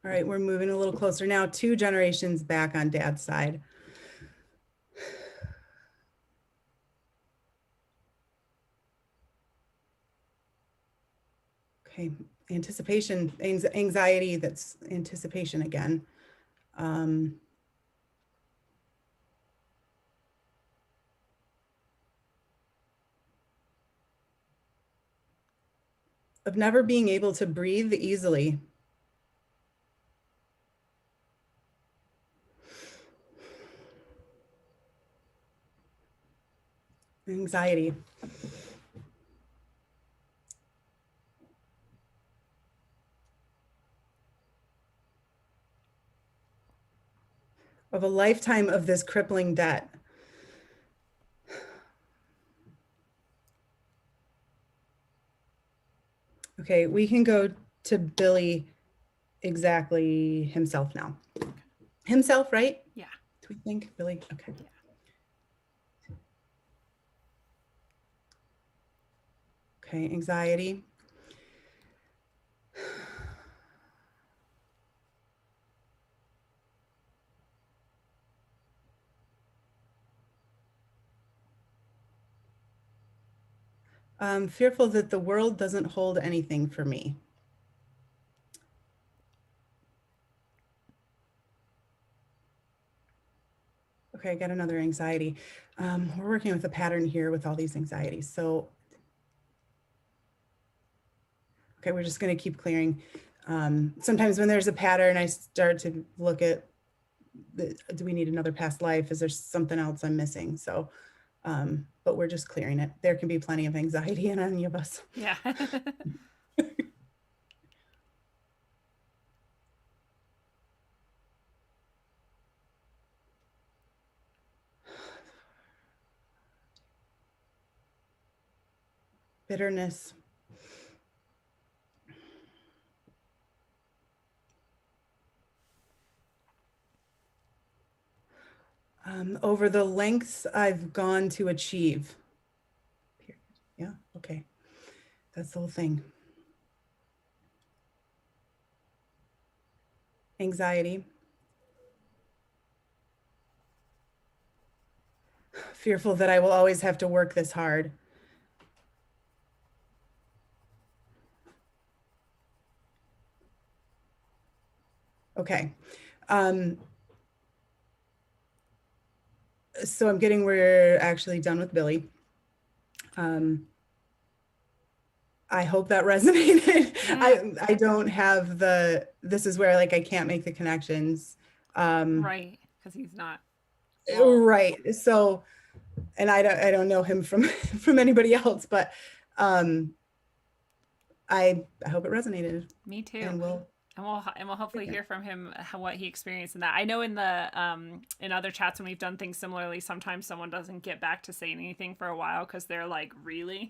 All right, we're moving a little closer now, 2 generations back on dad's side. Okay, anticipation, anxiety, that's anticipation again. Of never being able to breathe easily. Anxiety. Of a lifetime of this crippling debt. Okay, we can go to Billy exactly himself now. Himself, right? Yeah. Do we think Billy? Okay. Yeah. Okay, anxiety. Fearful that the world doesn't hold anything for me. Okay, I got another anxiety. We're working with a pattern here with all these anxieties. So, okay, we're just going to keep clearing. Sometimes when there's a pattern, I start to look at, do we need another past life? Is there something else I'm missing? So, but we're just clearing it. There can be plenty of anxiety in any of us. Yeah. Bitterness. Over the lengths I've gone to achieve. Yeah, okay. That's the whole thing. Anxiety. Fearful that I will always have to work this hard. Okay. So I'm getting, we're actually done with Billy. I hope that resonated. I don't have the, this is where like I can't make the connections. Right, because he's not Right. So, and I don't know him from from anybody else, but I hope it resonated. Me too. And We'll hopefully hear from him what he experienced in that. I know in other chats when we've done things similarly, sometimes someone doesn't get back to saying anything for a while because they're like reeling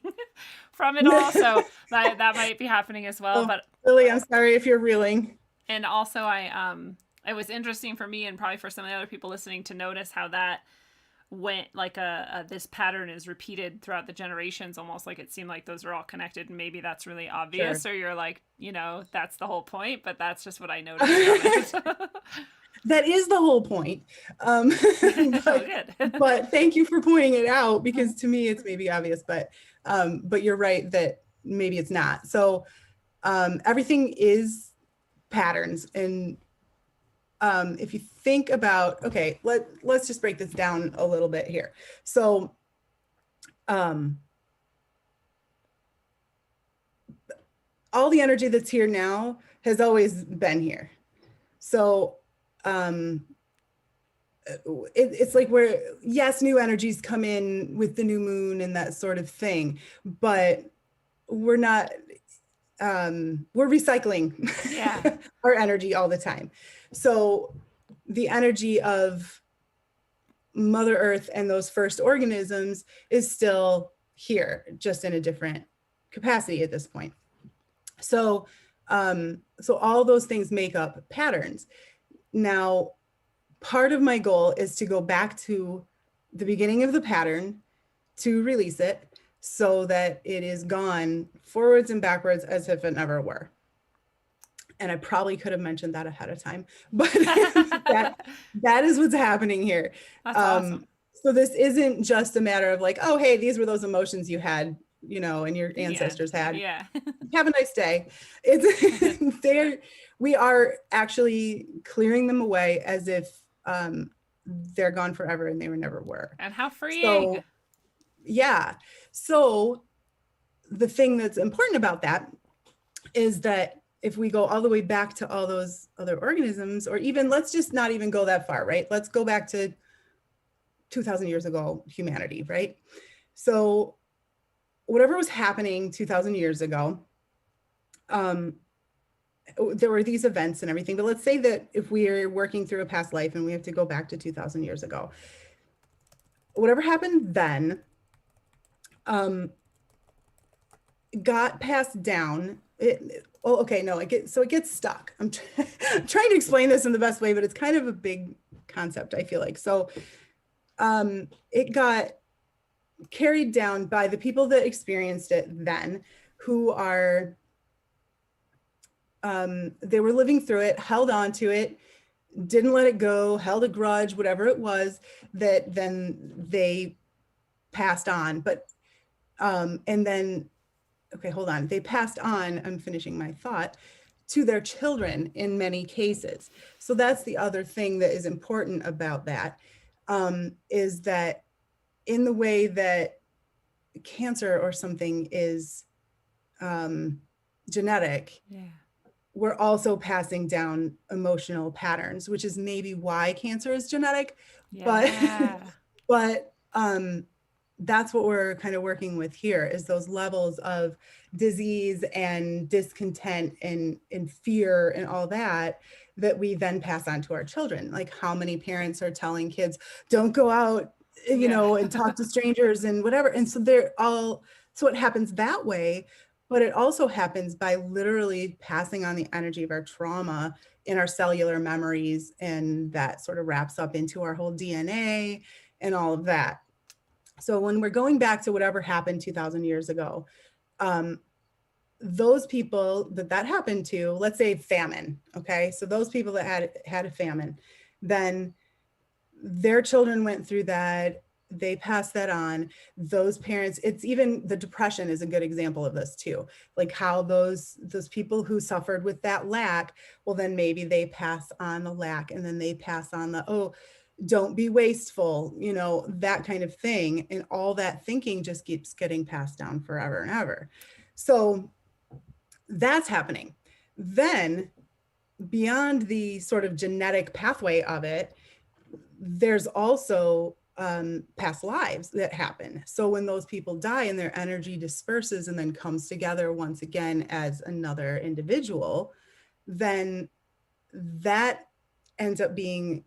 from it all. So that might be happening as well. Oh, but Lily, I'm sorry if you're reeling. And also it was interesting for me and probably for some of the other people listening to notice how that went like this pattern is repeated throughout the generations, almost like it seemed like those are all connected, and maybe that's really obvious. Sure. Or you're like, that's the whole point, but that's just what I noticed. That is the whole point. But thank you for pointing it out, because to me it's maybe obvious, but you're right that maybe it's not. So everything is patterns. And if you think about, okay, let's just break this down a little bit here. So all the energy that's here now has always been here. So it's like yes, new energies come in with the new moon and that sort of thing, but we're not, we're recycling our energy all the time. So the energy of Mother Earth and those first organisms is still here, just in a different capacity at this point. So, so all those things make up patterns. Now, part of my goal is to go back to the beginning of the pattern, to release it so that it is gone forwards and backwards as if it never were. And I probably could have mentioned that ahead of time, but that is what's happening here. That's awesome. So this isn't just a matter of like, oh, hey, these were those emotions you had, and your ancestors had. Yeah. Have a nice day. It's we are actually clearing them away as if they're gone forever and they never were. And how freeing. So, yeah. So the thing that's important about that is that if we go all the way back to all those other organisms, or even, let's just not even go that far, right? Let's go back to 2,000 years ago, humanity, right? So whatever was happening 2,000 years ago, there were these events and everything, but let's say that if we are working through a past life and we have to go back to 2,000 years ago, whatever happened then got passed down. So it gets stuck. I'm trying to explain this in the best way, but it's kind of a big concept, I feel like. So it got carried down by the people that experienced it then, who are, they were living through it, held on to it, didn't let it go, held a grudge, whatever it was, that then they passed on. But, and then, okay, hold on. They passed on, I'm finishing my thought, to their children in many cases. So that's the other thing that is important about that, is that in the way that cancer or something is genetic, we're also passing down emotional patterns, which is maybe why cancer is genetic, but that's what we're kind of working with here, is those levels of disease and discontent and fear and all that we then pass on to our children. Like, how many parents are telling kids, don't go out, and talk to strangers and whatever. And so so it happens that way, but it also happens by literally passing on the energy of our trauma in our cellular memories. And that sort of wraps up into our whole DNA and all of that. So when we're going back to whatever happened 2,000 years ago, those people that happened to, let's say famine, okay? So those people that had a famine, then their children went through that, they passed that on. Those parents, it's even the Depression is a good example of this too. Like how those people who suffered with that lack, well, then maybe they pass on the lack, and then they pass on don't be wasteful, that kind of thing. And all that thinking just keeps getting passed down forever and ever. So that's happening. Then beyond the sort of genetic pathway of it, there's also past lives that happen. So when those people die and their energy disperses and then comes together once again as another individual, then that ends up being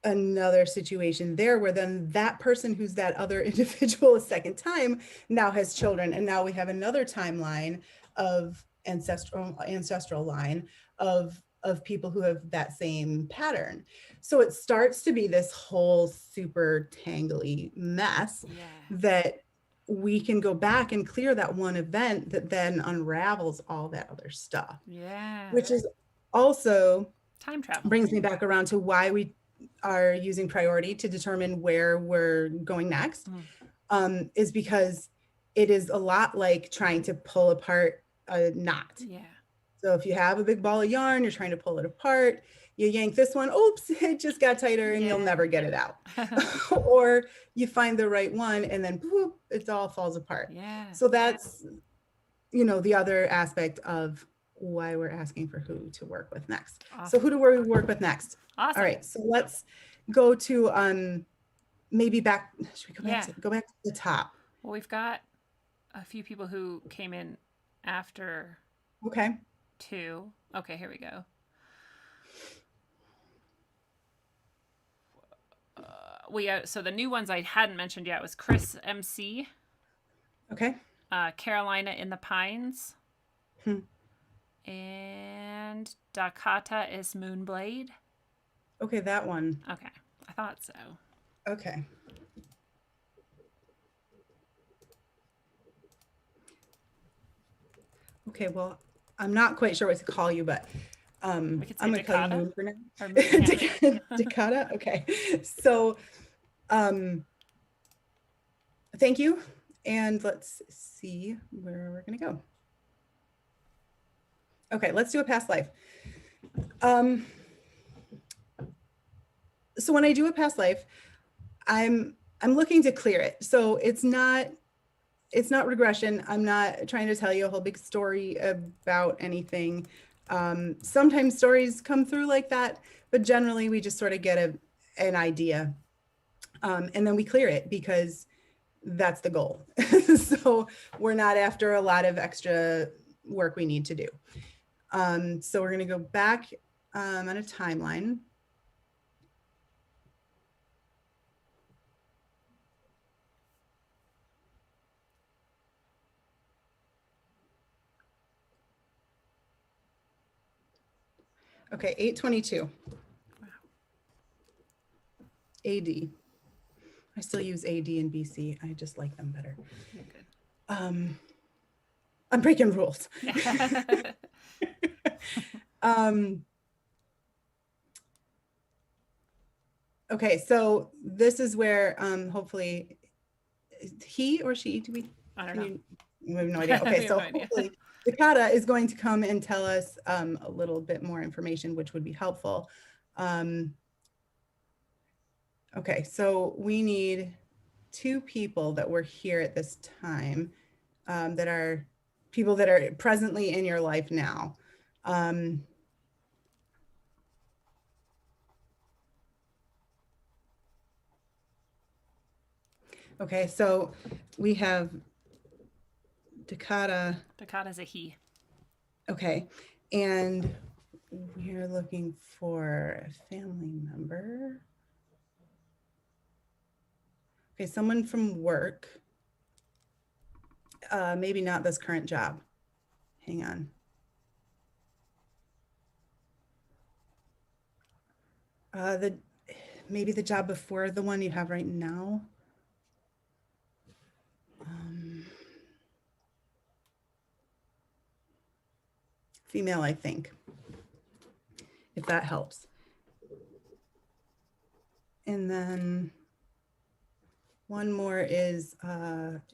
another situation there where then that person who's that other individual a second time now has children, and now we have another timeline of ancestral line of people who have that same pattern. So it starts to be this whole super tangly mess that we can go back and clear that one event that then unravels all that other stuff. Yeah. Which is also time travel. Brings me back around to why we are using priority to determine where we're going next, is because it is a lot like trying to pull apart a knot. Yeah. So if you have a big ball of yarn, you're trying to pull it apart, you yank this one, oops, it just got tighter and you'll never get it out. Or you find the right one and then whoop, it all falls apart. Yeah. So that's, you know, the other aspect of why we're asking for who to work with next. Awesome. So who do we work with next? Awesome. All right, so let's go to maybe back, should we go back to the top? Well, we've got a few people who came in after Okay. 2. Okay, here we go. So the new ones I hadn't mentioned yet was Chris MC. Okay. Carolina in the Pines. And Dakota is Moonblade. Okay, that one. Okay, I thought so. Okay. Okay, well, I'm not quite sure what to call you, but I'm going to call you Moon for now. Dakota? Okay. So thank you. And let's see where we're going to go. Okay, let's do a past life. So when I do a past life, I'm looking to clear it. So it's not regression. I'm not trying to tell you a whole big story about anything. Sometimes stories come through like that, but generally we just sort of get an idea. And then we clear it because that's the goal. So we're not after a lot of extra work we need to do. So we're going to go back on a timeline. Okay, 822 AD. I still use AD and BC. I just like them better. You're good. I'm breaking rules. Okay, so this is where hopefully he or she, I don't know. We have no idea. Okay, so hopefully Dakota is going to come and tell us a little bit more information, which would be helpful. Okay, so we need 2 people that were here at this time that are people that are presently in your life now. Okay, so we have Dakota. Dakota's a he. Okay, and we're looking for a family member. Okay, someone from work. Maybe not this current job. Hang on. Maybe the job before the one you have right now. Female, I think, if that helps. And then one more is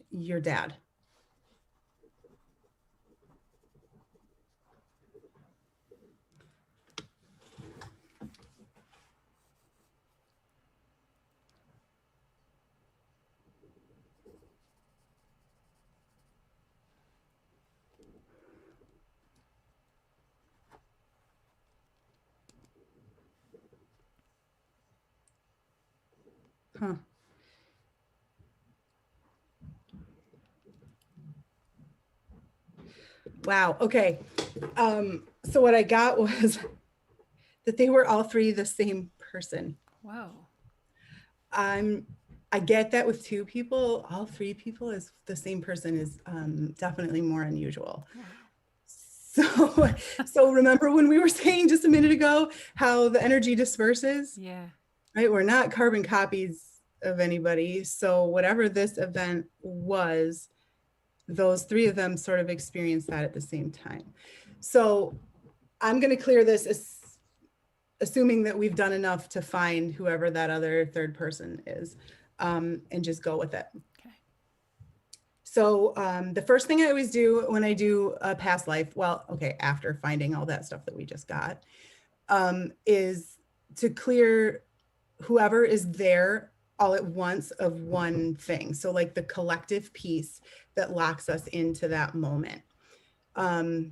your dad. Huh. Wow. Okay. So what I got was that they were all three the same person. Whoa. I get that with two people, all three people is the same person is definitely more unusual. Wow. So remember when we were saying just a minute ago how the energy disperses? Yeah. Right? We're not carbon copies of anybody. So whatever this event was, those three of them sort of experienced that at the same time. So I'm going to clear this assuming that we've done enough to find whoever that other third person is, and just go with it. Okay. So the first thing I always do when I do a past life, well, okay, after finding all that stuff that we just got, is to clear whoever is there all at once of one thing. So like the collective piece that locks us into that moment.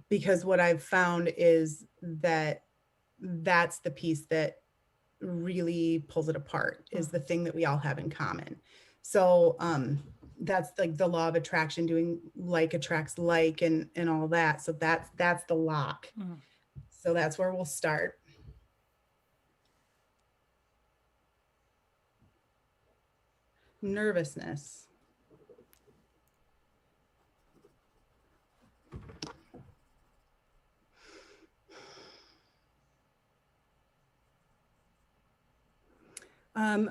Because what I've found is that that's the piece that really pulls it apart, is the thing that we all have in common. So that's like the law of attraction, doing like attracts like, and all that. So that's the lock. So that's where we'll start. Nervousness.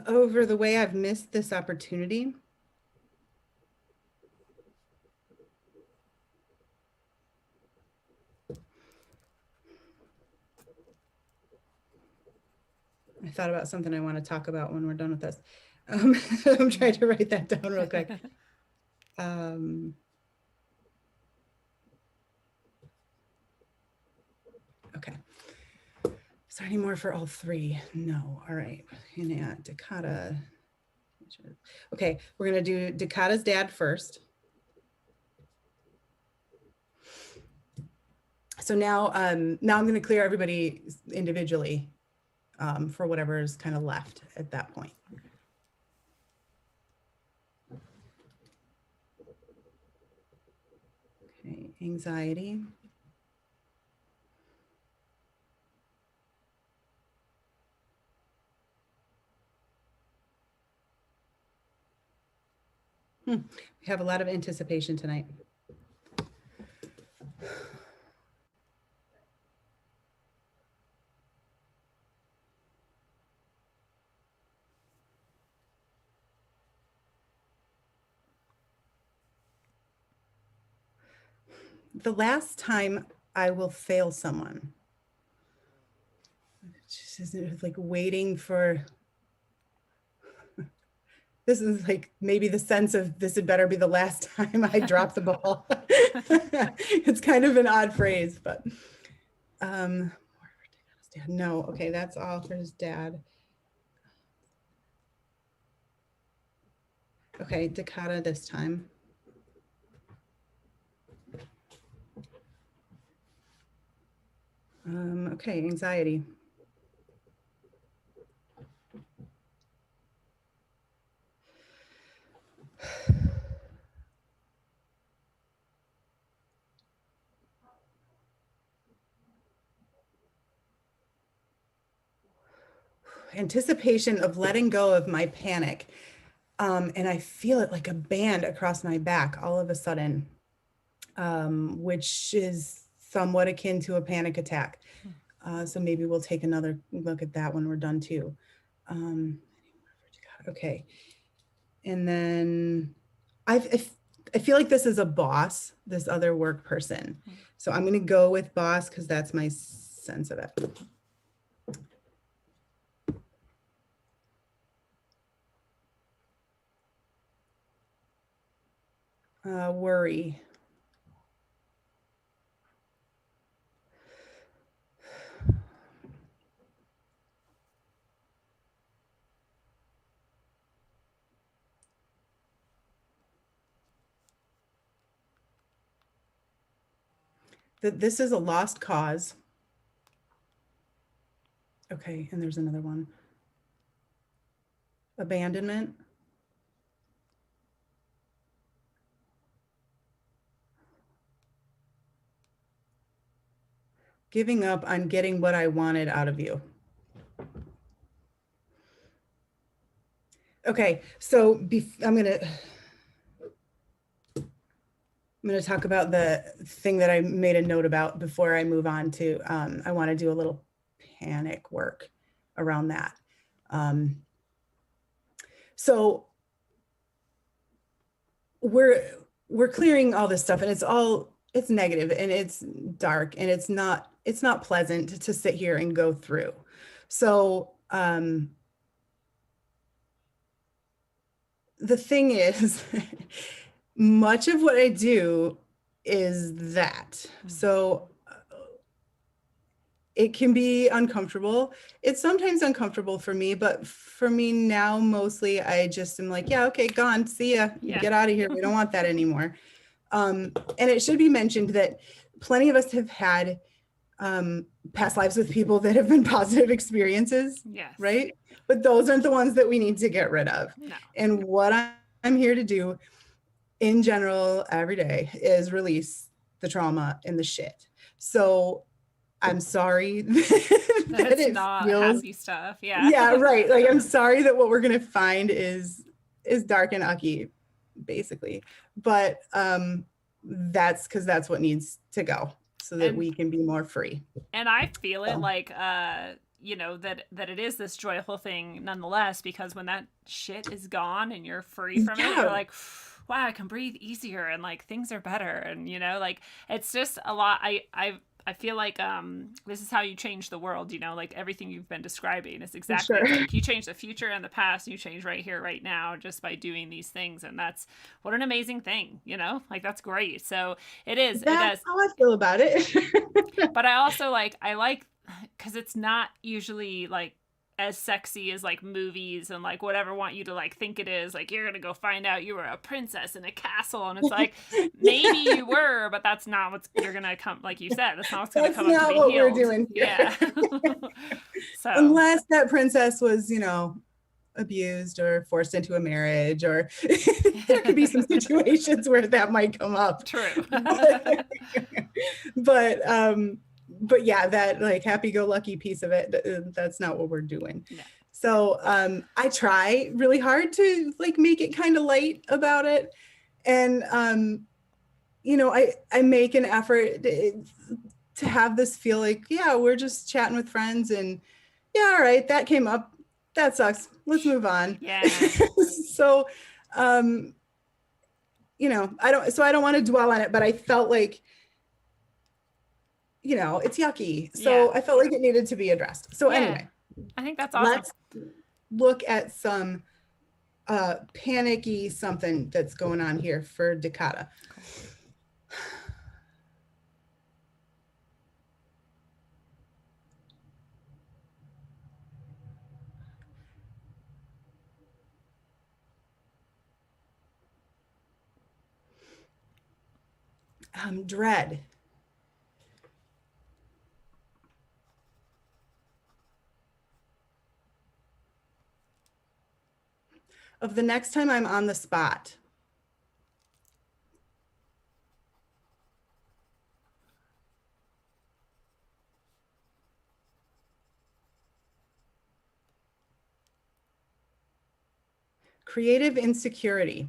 Over the way I've missed this opportunity. I thought about something I want to talk about when we're done with this. I'm trying to write that down real quick. Okay. Is there any more for all three? No. All right. Yeah, Dakota. Okay, we're gonna do Dakota's dad first. So now I'm gonna clear everybody individually for whatever is kind of left at that point. Okay, anxiety. We have a lot of anticipation tonight. The last time I will fail someone. Just like waiting for, this is like maybe the sense of this had better be the last time I drop the ball. It's kind of an odd phrase, but no, okay, that's all for his dad. Okay, Dakota this time. Okay, anxiety. Anticipation of letting go of my panic. And I feel it like a band across my back all of a sudden, which is somewhat akin to a panic attack. So maybe we'll take another look at that when we're done too. Okay. And then I feel like this is a boss, this other work person. So I'm going to go with boss because that's my sense of it. Worry. That this is a lost cause. Okay, and there's another one. abandonment, giving up on getting what I wanted out of you. Okay, so I'm gonna talk about the thing that I made a note about before I move on to, I want to do a little panic work around that. So we're clearing all this stuff, and it's negative and it's dark and it's not pleasant to sit here and go through. So the thing is, much of what I do is that. So it can be uncomfortable. It's sometimes uncomfortable for me, but for me now, mostly I just am like, yeah, okay, gone, see ya, get out of here. We don't want that anymore. And it should be mentioned that plenty of us have had past lives with people that have been positive experiences, right? But those aren't the ones that we need to get rid of. No. And what I'm here to do in general every day is release the trauma and the shit. So I'm sorry that it's not feels, happy stuff. Yeah. Yeah, right. Like, I'm sorry that what we're gonna find is dark and ucky, basically. But that's because that's what needs to go so that we can be more free. And I feel it like you know, that it is this joyful thing nonetheless, because when that shit is gone and you're free from it, you're like, wow, I can breathe easier and like things are better. And you know, like it's just a lot. I feel like this is how you change the world, you know, like everything you've been describing is exactly like you change the future and the past, and you change right here, right now, just by doing these things. And that's what an amazing thing, you know, like that's great. So it is. That's how I feel about it. But I also like, because it's not usually like as sexy as like movies and like whatever want you to like think it is. Like you're gonna go find out you were a princess in a castle, and it's like maybe you were, but that's not what's you're gonna come. Like you said, that's not what's gonna come up to be healed. We're doing here. Yeah. So unless that princess was, you know, abused or forced into a marriage, or there could be some situations where that might come up. True. But yeah, that like happy-go-lucky piece of it, that's not what we're doing. Yeah. So I try really hard to like make it kind of light about it. And you know, I make an effort to have this feel like, yeah, we're just chatting with friends, and yeah, all right, that came up. That sucks. Let's move on. Yeah. So you know, I don't want to dwell on it, but I felt like, you know, it's yucky. So I felt like it needed to be addressed. So anyway, I think that's awesome. Let's look at some panicky something that's going on here for Dakota. Dread. Of the next time I'm on the spot. Creative insecurity.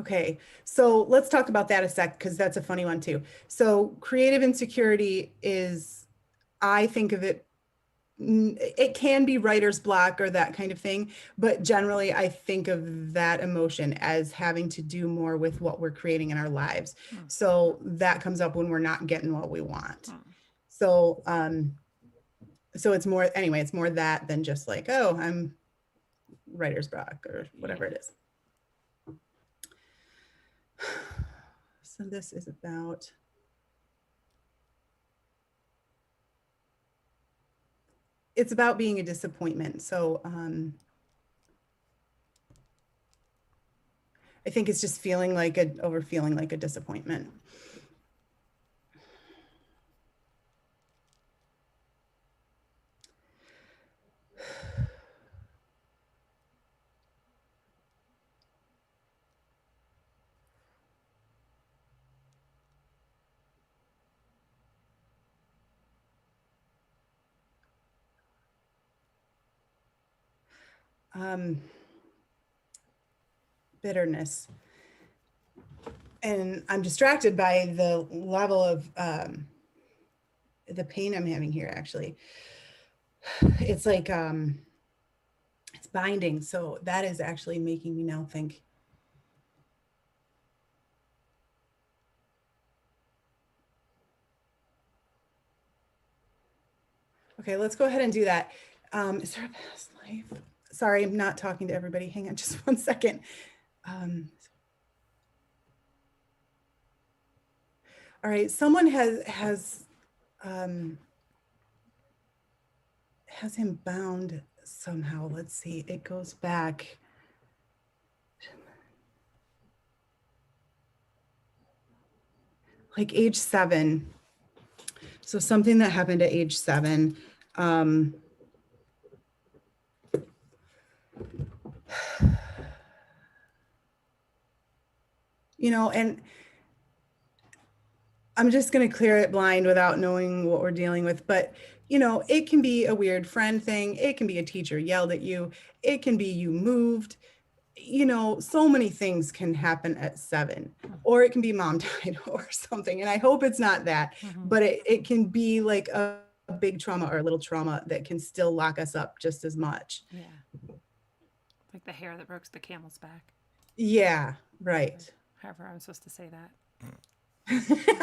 Okay, so let's talk about that a sec, because that's a funny one too. So creative insecurity is, I think of it, it can be writer's block or that kind of thing, but generally I think of that emotion as having to do more with what we're creating in our lives. So that comes up when we're not getting what we want. So so it's more, anyway, it's more that than just like, oh, I'm writer's block or whatever it is. So this is about, it's about being a disappointment. So I think it's just feeling like feeling like a disappointment. bitterness. And I'm distracted by the level of the pain I'm having here, actually. It's like, it's binding. So that is actually making me now think. Okay, let's go ahead and do that. Is there a past life? Sorry, I'm not talking to everybody. Hang on just 1 second. All right, someone has him bound somehow. Let's see. It goes back. Like age 7. So something that happened at age 7. You know, and I'm just going to clear it blind without knowing what we're dealing with. But, you know, it can be a weird friend thing. It can be a teacher yelled at you. It can be you moved. You know, so many things can happen at 7, or it can be mom died or something. And I hope it's not that, but it can be like a big trauma or a little trauma that can still lock us up just as much. Yeah. Like the hair that broke the camel's back. Yeah, right. However, I'm supposed to say that.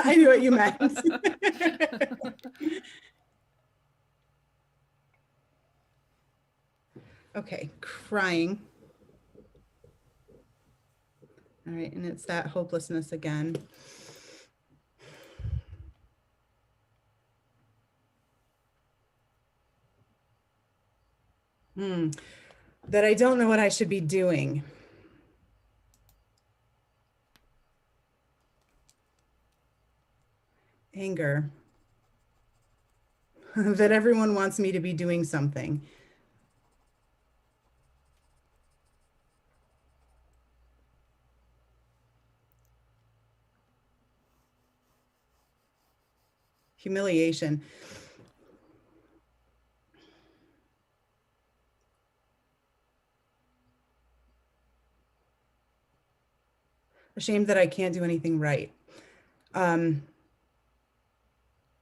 I knew what you meant. Okay, crying. All right, and it's that hopelessness again. That I don't know what I should be doing. Anger. That everyone wants me to be doing something. Humiliation. Ashamed that I can't do anything right.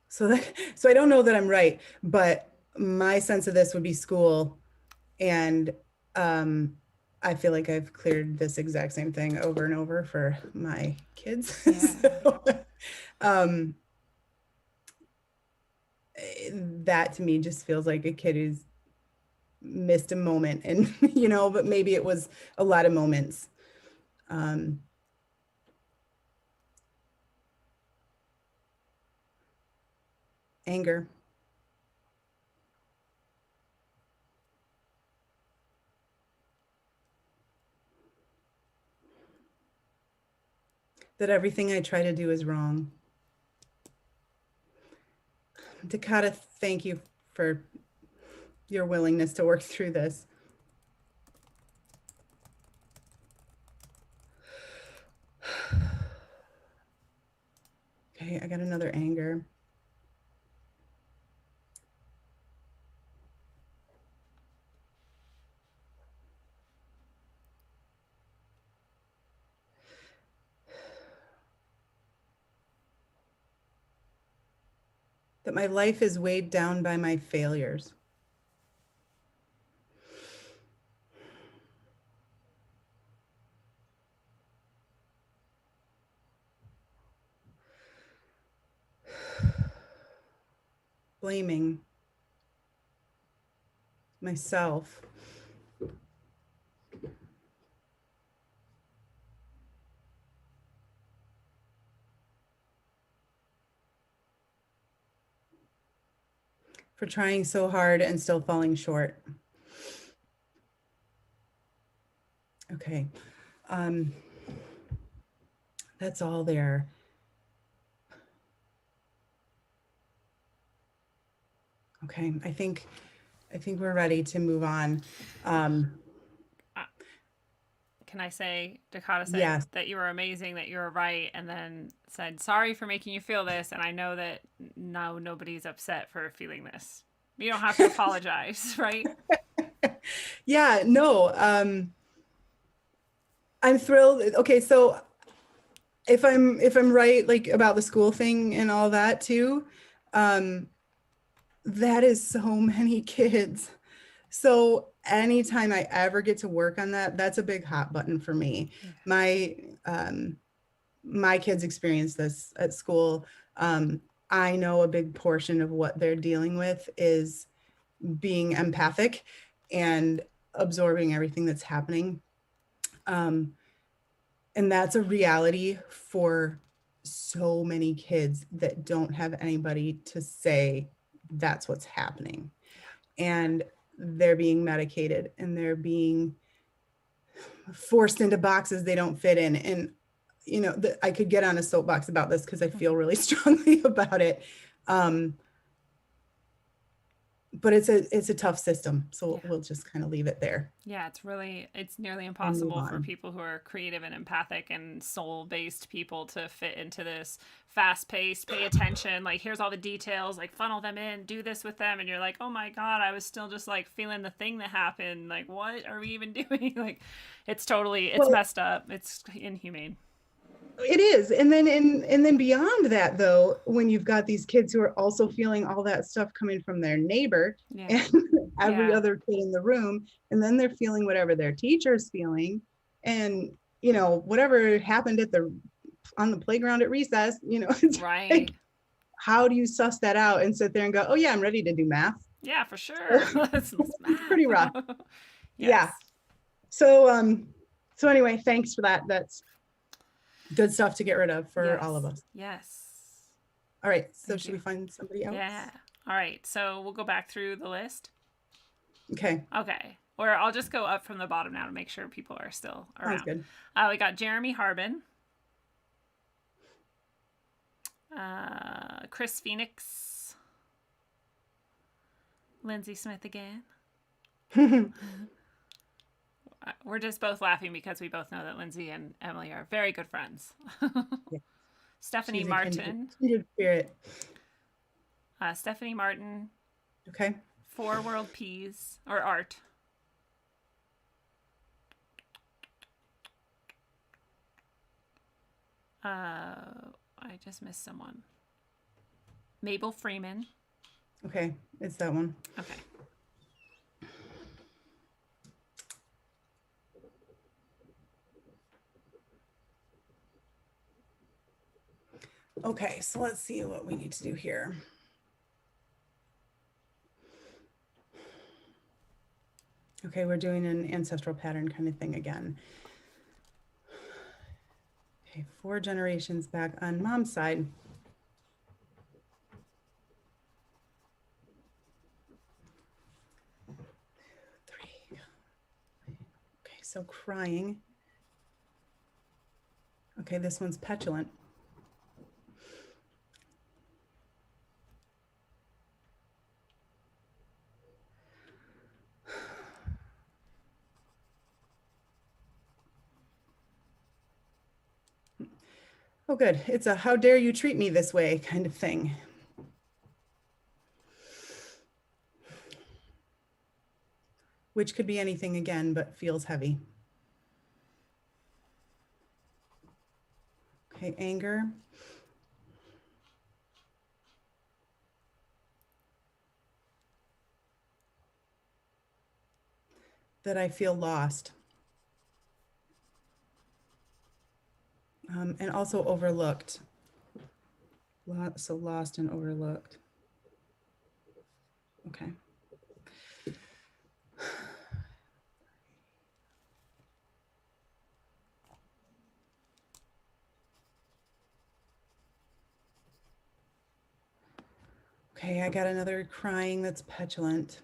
So I don't know that I'm right, but my sense of this would be school. And I feel like I've cleared this exact same thing over and over for my kids. So, that to me just feels like a kid who's missed a moment, and you know, but maybe it was a lot of moments. Anger. That everything I try to do is wrong. Dakota, thank you for your willingness to work through this. Okay, I got another anger. That my life is weighed down by my failures. Blaming myself. For trying so hard and still falling short. Okay. That's all there. Okay, I think we're ready to move on. Can I say, Dakota said Yes. that you were amazing, that you were right, and then said, sorry for making you feel this, and I know that now nobody's upset for feeling this. You don't have to apologize, right? Yeah, no, I'm thrilled. Okay, so if I'm right, like about the school thing and all that too, um, that is so many kids. So anytime I ever get to work on that, that's a big hot button for me. Yeah. My kids experience this at school. I know a big portion of what they're dealing with is being empathic and absorbing everything that's happening. And that's a reality for so many kids that don't have anybody to say that's what's happening. And they're being medicated and they're being forced into boxes they don't fit in. And, I could get on a soapbox about this because I feel really strongly about it. But it's a tough system. So we'll just kind of leave it there. Yeah, it's nearly impossible for on. people who are creative and empathic and soul-based people to fit into this fast-paced, pay attention, like here's all the details, like funnel them in, do this with them, and you're like, oh my God, I was still just like feeling the thing that happened. Like, what are we even doing? Like, it's messed up. It's inhumane. It is. And then beyond that, though, when you've got these kids who are also feeling all that stuff coming from their neighbor Yeah. and every other kid in the room, and then they're feeling whatever their teacher's feeling, and whatever happened on the playground at recess, it's Right. like, how do you suss that out and sit there and go, oh yeah, I'm ready to do math? Yeah, for sure. It's pretty rough. Yes. Yeah. So anyway, thanks for that. That's good stuff to get rid of for all of us. Yes. All right. So Thank should you. we find somebody else? Yeah. All right. So we'll go back through the list. Okay. Okay. Or I'll just go up from the bottom now to make sure people are still around. Sounds good. We got Jeremy Harbin. Chris Phoenix. Lindsay Smith again. We're just both laughing because we both know that Lindsay and Emily are very good friends. Yeah. Stephanie She's a Martin. kindred spirit. Stephanie Martin. Okay. Four World Peas or Art. I just missed someone. Mabel Freeman. Okay. It's that one. Okay. Okay, so let's see what we need to do here. Okay, we're doing an ancestral pattern kind of thing again. Okay, 4 generations back on mom's side. Three. Okay, so crying. Okay, this one's petulant. Oh, good. It's a how dare you treat me this way kind of thing. Which could be anything again, but feels heavy. Okay, anger. That I feel lost. And also overlooked. So lost and overlooked. Okay. Okay, I got another crying that's petulant.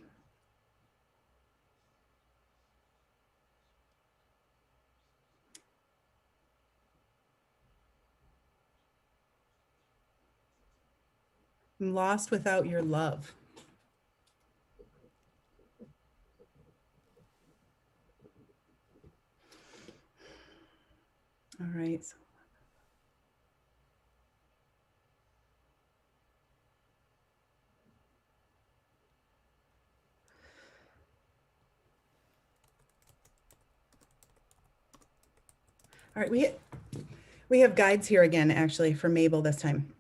I'm lost without your love. All right. So, All right, we have guides here again, actually, for Mabel this time.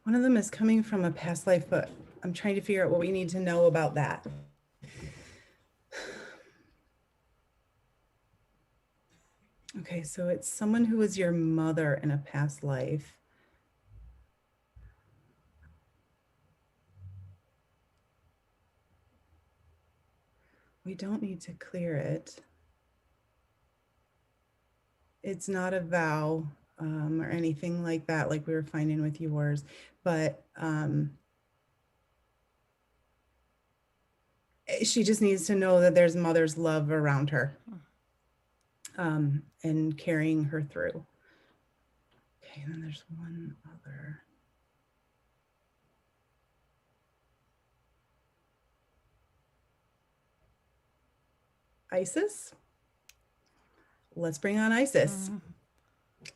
One of them is coming from a past life, but I'm trying to figure out what we need to know about that. Okay, so it's someone who was your mother in a past life. We don't need to clear it. It's not a vow or anything like that, like we were finding with yours, but she just needs to know that there's mother's love around her and carrying her through. Okay, and then there's one other. Isis? Let's bring on Isis.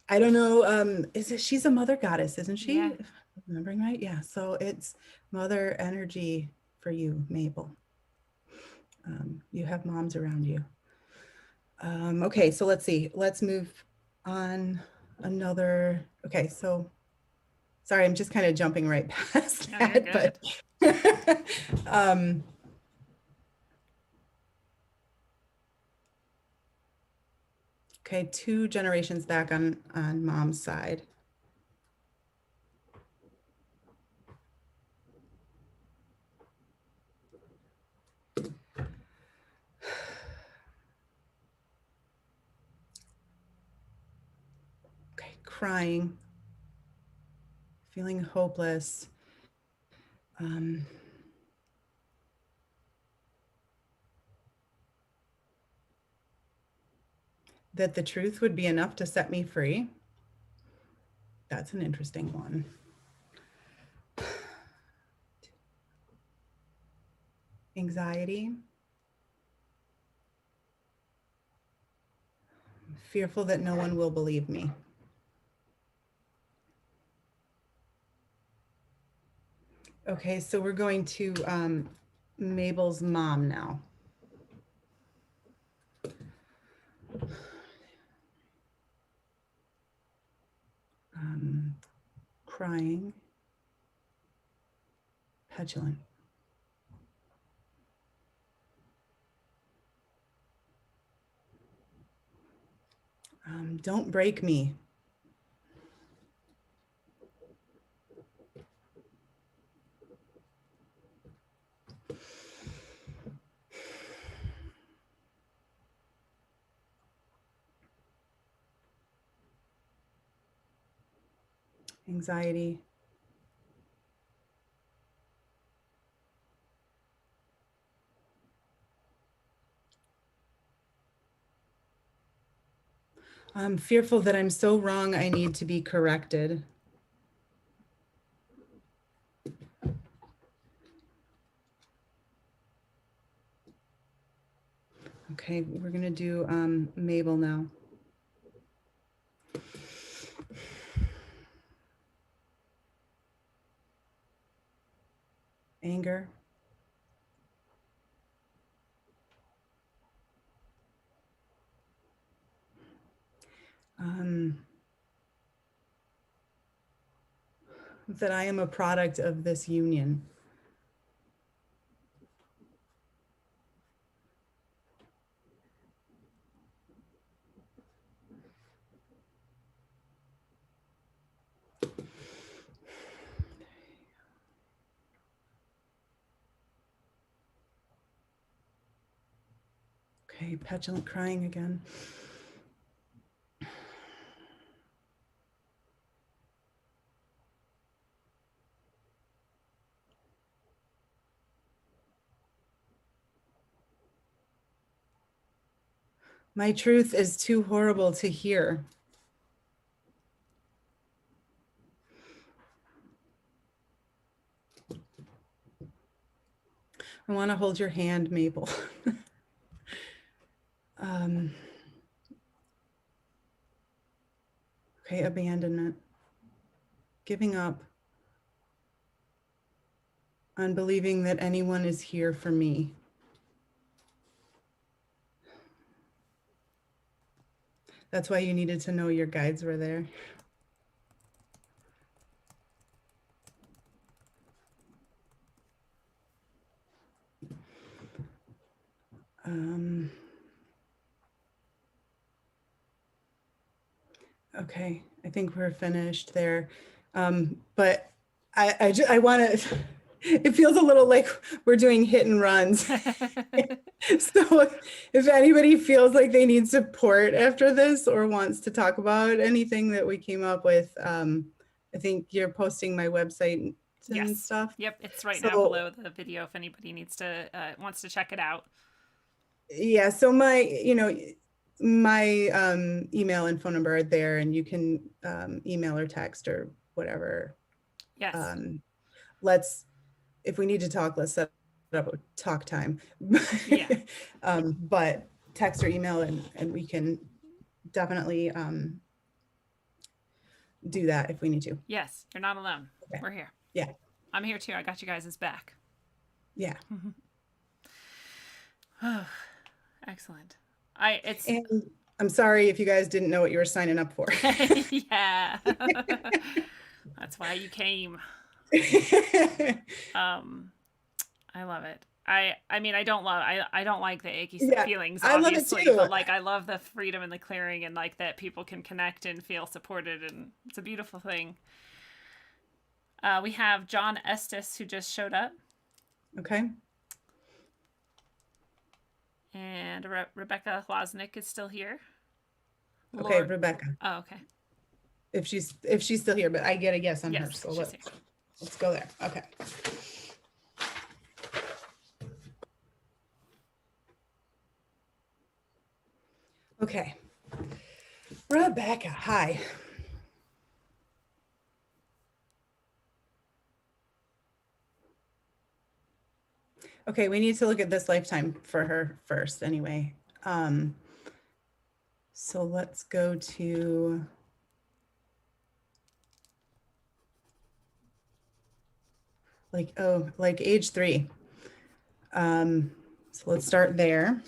I don't know, she's a mother goddess, isn't she? Yeah. If I'm remembering right? Yeah, so it's mother energy for you, Mabel. You have moms around you. Okay, so let's see. Let's move on another. Okay, so sorry, I'm just kind of jumping right past No, that, you're good. but okay, 2 generations back on mom's side. Okay, crying, feeling hopeless. That the truth would be enough to set me free. That's an interesting one. Anxiety. Fearful that no one will believe me. Okay, so we're going to Mabel's mom now. Crying, petulant. Don't break me. Anxiety. I'm fearful that I'm so wrong, I need to be corrected. Okay, we're gonna do Mabel now. Anger. That I am a product of this union. Okay, petulant crying again. My truth is too horrible to hear. I want to hold your hand, Mabel. Okay, abandonment. Giving up. Unbelieving that anyone is here for me. That's why you needed to know your guides were there. Okay, I think we're finished there. But I want to, it feels a little like we're doing hit and runs. So if anybody feels like they need support after this or wants to talk about anything that we came up with, I think you're posting my website and stuff. Yep, it's right now below the video if anybody needs to wants to check it out. Yeah, so my email and phone number are there, and you can email or text or whatever. Yes. If we need to talk, let's set up a talk time. Yeah. But text or email, and we can definitely do that if we need to. Yes, you're not alone. Okay. We're here. Yeah. I'm here too. I got you guys' back. Yeah. Excellent. And I'm sorry if you guys didn't know what you were signing up for. Yeah. That's why you came. I love it. I mean, I don't like the achy feelings, obviously, but like I love the freedom and the clearing, and like that people can connect and feel supported, and it's a beautiful thing. We have John Estes who just showed up. Okay. And Rebecca Losnick is still here. Okay, Rebecca. Oh, okay. If she's still here, but I get a yes on her. So let's go there. Okay. Okay. Rebecca, hi. Okay, we need to look at this lifetime for her first anyway. So let's go to like age 3. So let's start there.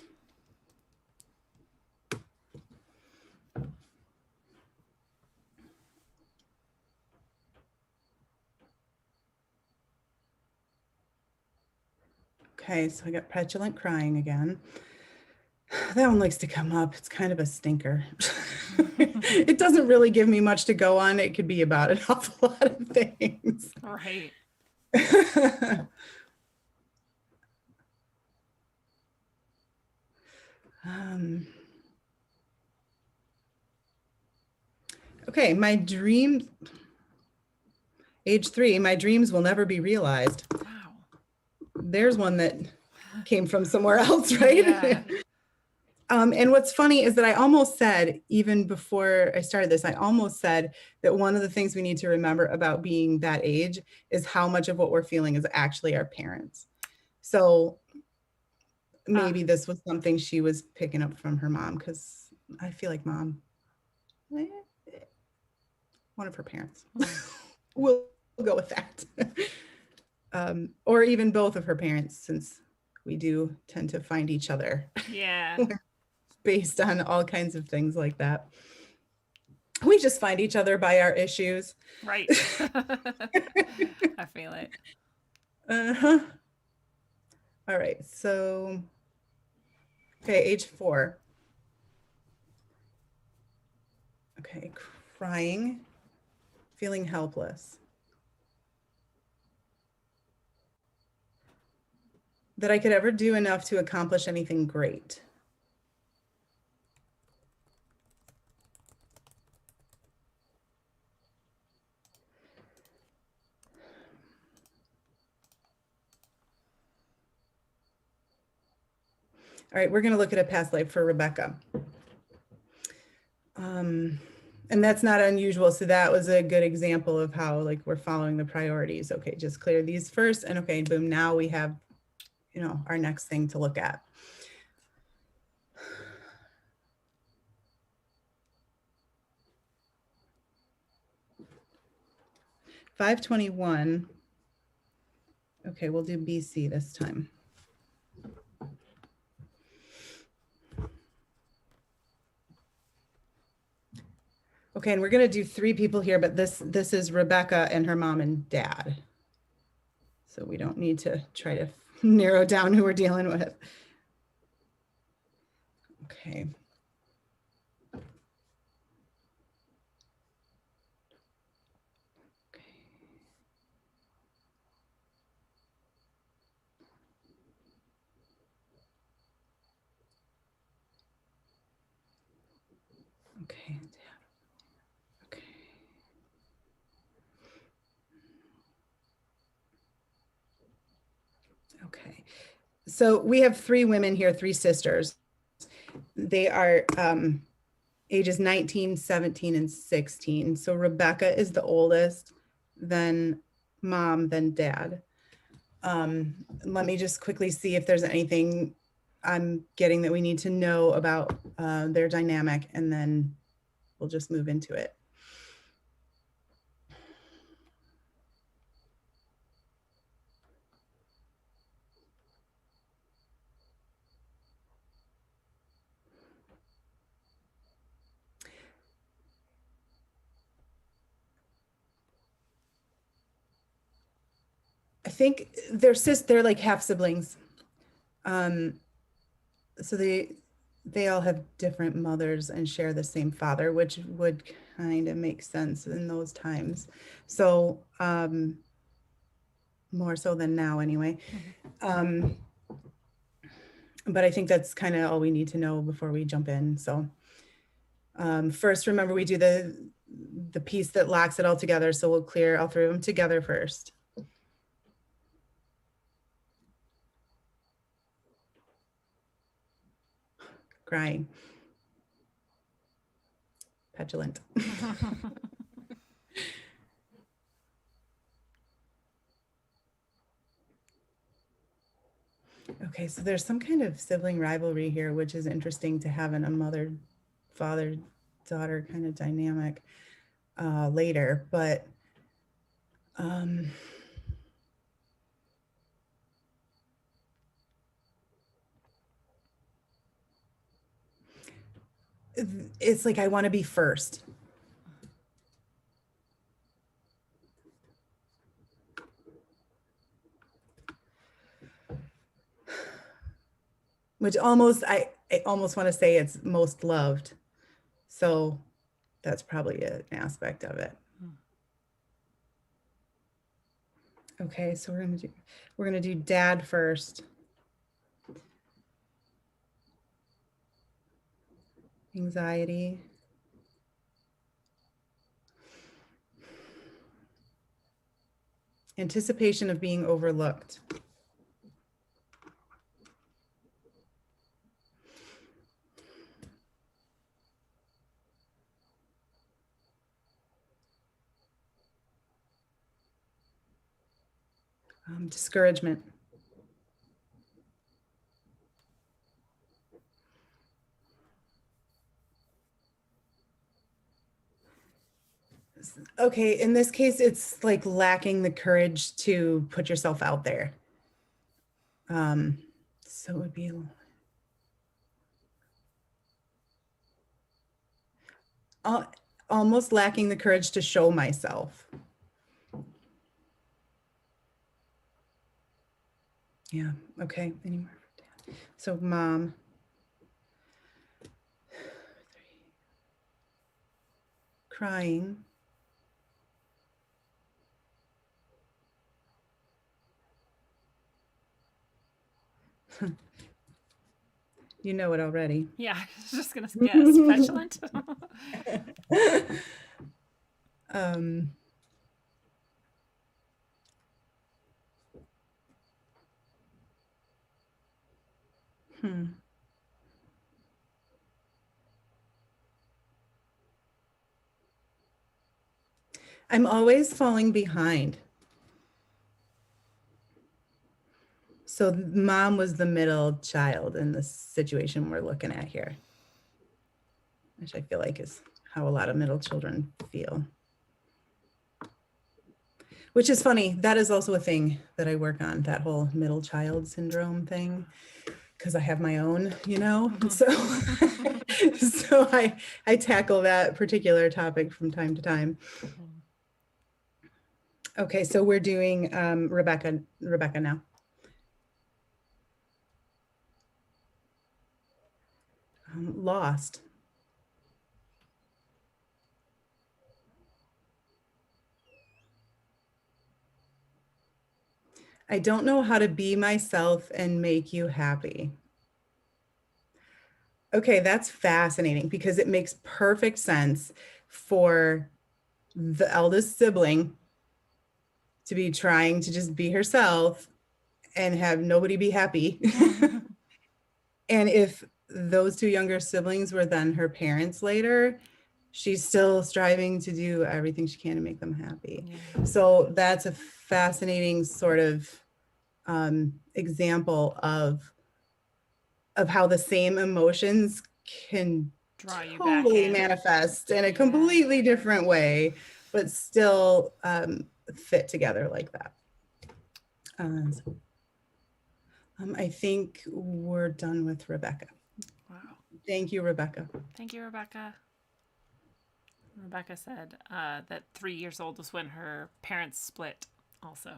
Okay, so I got petulant crying again. That one likes to come up. It's kind of a stinker. It doesn't really give me much to go on. It could be about an awful lot of things. Right. Okay, my dreams, age 3, my dreams will never be realized. Wow. There's one that came from somewhere else, right? Yeah. And what's funny is that I almost said, even before I started this, I almost said that one of the things we need to remember about being that age is how much of what we're feeling is actually our parents. So maybe this was something she was picking up from her mom, because I feel like mom, one of her parents. We'll go with that. Or even both of her parents, since we do tend to find each other. Yeah. Based on all kinds of things like that. We just find each other by our issues. Right. I feel it. Uh-huh. All right, so, okay, age 4. Okay, crying, feeling helpless. That I could ever do enough to accomplish anything great. All right, we're going to look at a past life for Rebecca. And that's not unusual. So that was a good example of how like we're following the priorities. Okay, just clear these first, and okay, boom, now we have, our next thing to look at. 521. Okay, we'll do BC this time. Okay, and we're going to do 3 people here, but this is Rebecca and her mom and dad. So we don't need to try to narrow down who we're dealing with. Okay. Okay. Okay. Okay. So we have 3 women here, 3 sisters. They are ages 19, 17, and 16. So Rebecca is the oldest, then mom, then dad. Let me just quickly see if there's anything I'm getting that we need to know about their dynamic, and then we'll just move into it. I think they're like half siblings. So they all have different mothers and share the same father, which would kind of make sense in those times. So more so than now anyway. But I think that's kind of all we need to know before we jump in. So first, remember we do the piece that locks it all together. So we'll clear all 3 of them together first. Crying. Petulant. Okay, so there's some kind of sibling rivalry here, which is interesting to have in a mother, father, daughter kind of dynamic later, but it's like I want to be first. Which almost, I almost want to say it's most loved. So that's probably an aspect of it. Okay, so we're gonna do dad first. Anxiety. Anticipation of being overlooked. Discouragement. Okay, in this case, it's like lacking the courage to put yourself out there. So it would be almost lacking the courage to show myself. Yeah, okay, anymore. So mom. 3. Crying. You know it already. Yeah, I was just gonna guess. Petulant. I'm always falling behind. So mom was the middle child in the situation we're looking at here, which I feel like is how a lot of middle children feel. Which is funny. That is also a thing that I work on, that whole middle child syndrome thing, because I have my own, so so I tackle that particular topic from time to time. Okay, so we're doing Rebecca now. Lost. I don't know how to be myself and make you happy. Okay, that's fascinating because it makes perfect sense for the eldest sibling to be trying to just be herself and have nobody be happy. And if those two younger siblings were then her parents later, she's still striving to do everything she can to make them happy. Yeah. So that's a fascinating sort of example of how the same emotions can draw you totally back manifest in a completely different way, but still fit together like that. I think we're done with Rebecca. Wow. Thank you, Rebecca. Thank you, Rebecca. Rebecca said that 3 years old was when her parents split also.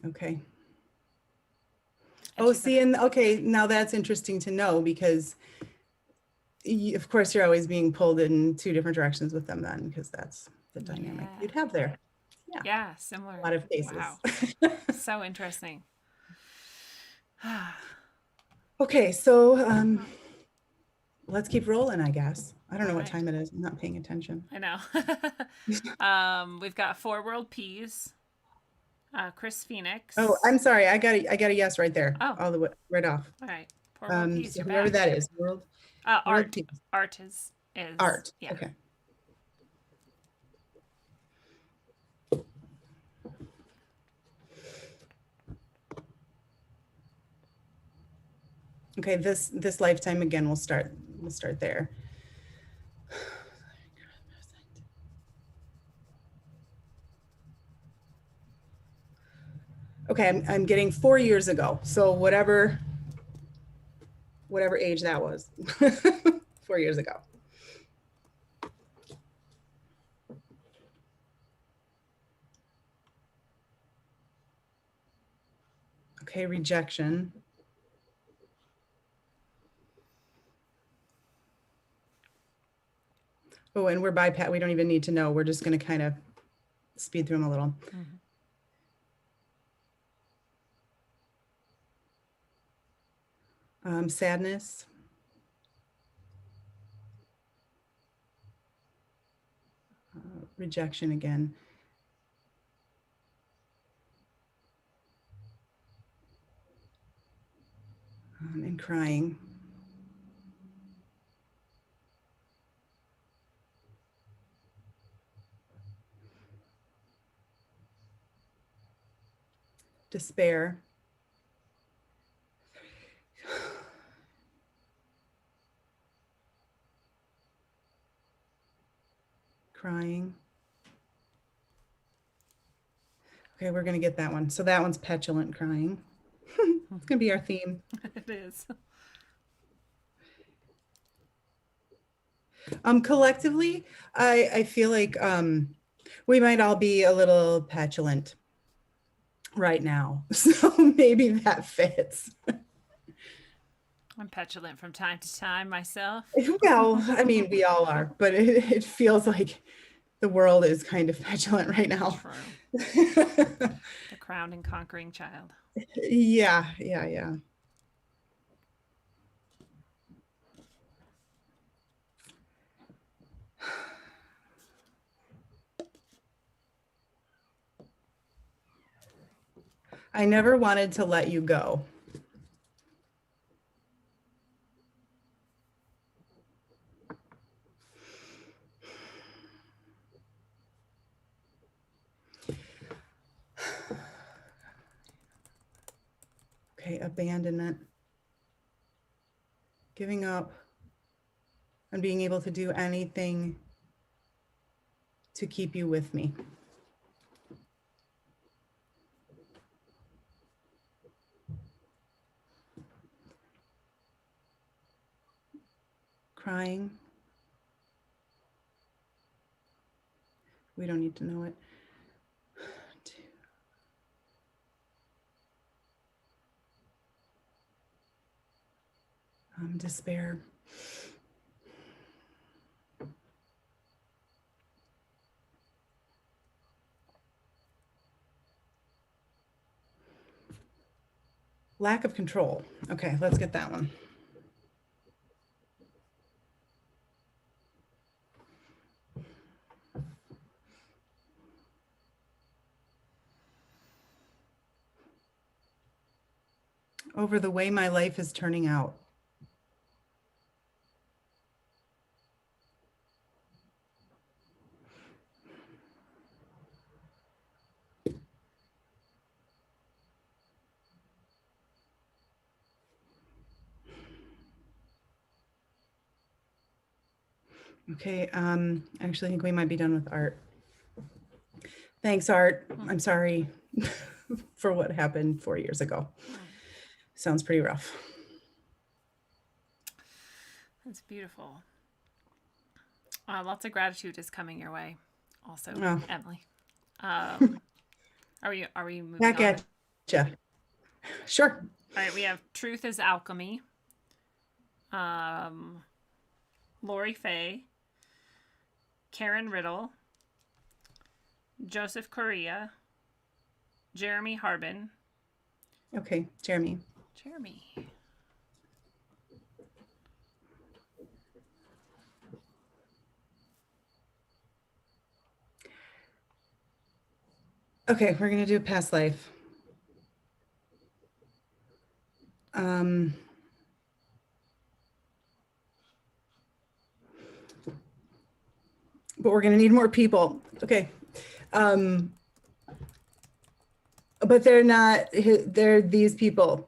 Okay. Oh, see, and okay, now that's interesting to know because of course you're always being pulled in two different directions with them then, because that's the dynamic you'd have there. Yeah, similar. A lot of cases. Wow. So interesting. Okay, so let's keep rolling, I guess. I don't know what time it is. I'm not paying attention. I know. We've got 4 world peas. Chris Phoenix. Oh, I'm sorry. I got a yes right there. Oh, all the way right off. All right. 4 world peas. So whoever that is, world. Art. Art is art. Yeah. Okay. Okay, this lifetime again, we'll start there. Okay, I'm getting 4 years ago. So whatever age that was, 4 years ago. Okay, rejection. Oh, and we're bypass. We don't even need to know. We're just going to kind of speed through them a little. Sadness. Rejection again. And crying. Despair. Crying. Okay, we're going to get that one. So that one's petulant crying. It's going to be our theme. It is. Collectively, I feel like we might all be a little petulant right now. So maybe that fits. I'm petulant from time to time myself. Well, I mean, we all are, but it feels like the world is kind of petulant right now. True. The crowned and conquering child. Yeah. I never wanted to let you go. Okay, abandonment. Giving up on being able to do anything to keep you with me. crying. We don't need to know it. Despair. Lack of control. Okay, let's get that one. Over the way my life is turning out. Okay, I actually think we might be done with Art. Thanks, Art. I'm sorry for what happened 4 years ago. Sounds pretty rough. That's beautiful. Lots of gratitude is coming your way also, Oh. Emily. Are we moving Back on? at ya. Sure. All right, we have Truth is Alchemy. Lori Faye. Karen Riddle. Joseph Correa. Jeremy Harbin. Okay, Jeremy. Jeremy. Okay, we're gonna do past life. But we're gonna need more people. Okay. But they're not, they're these people.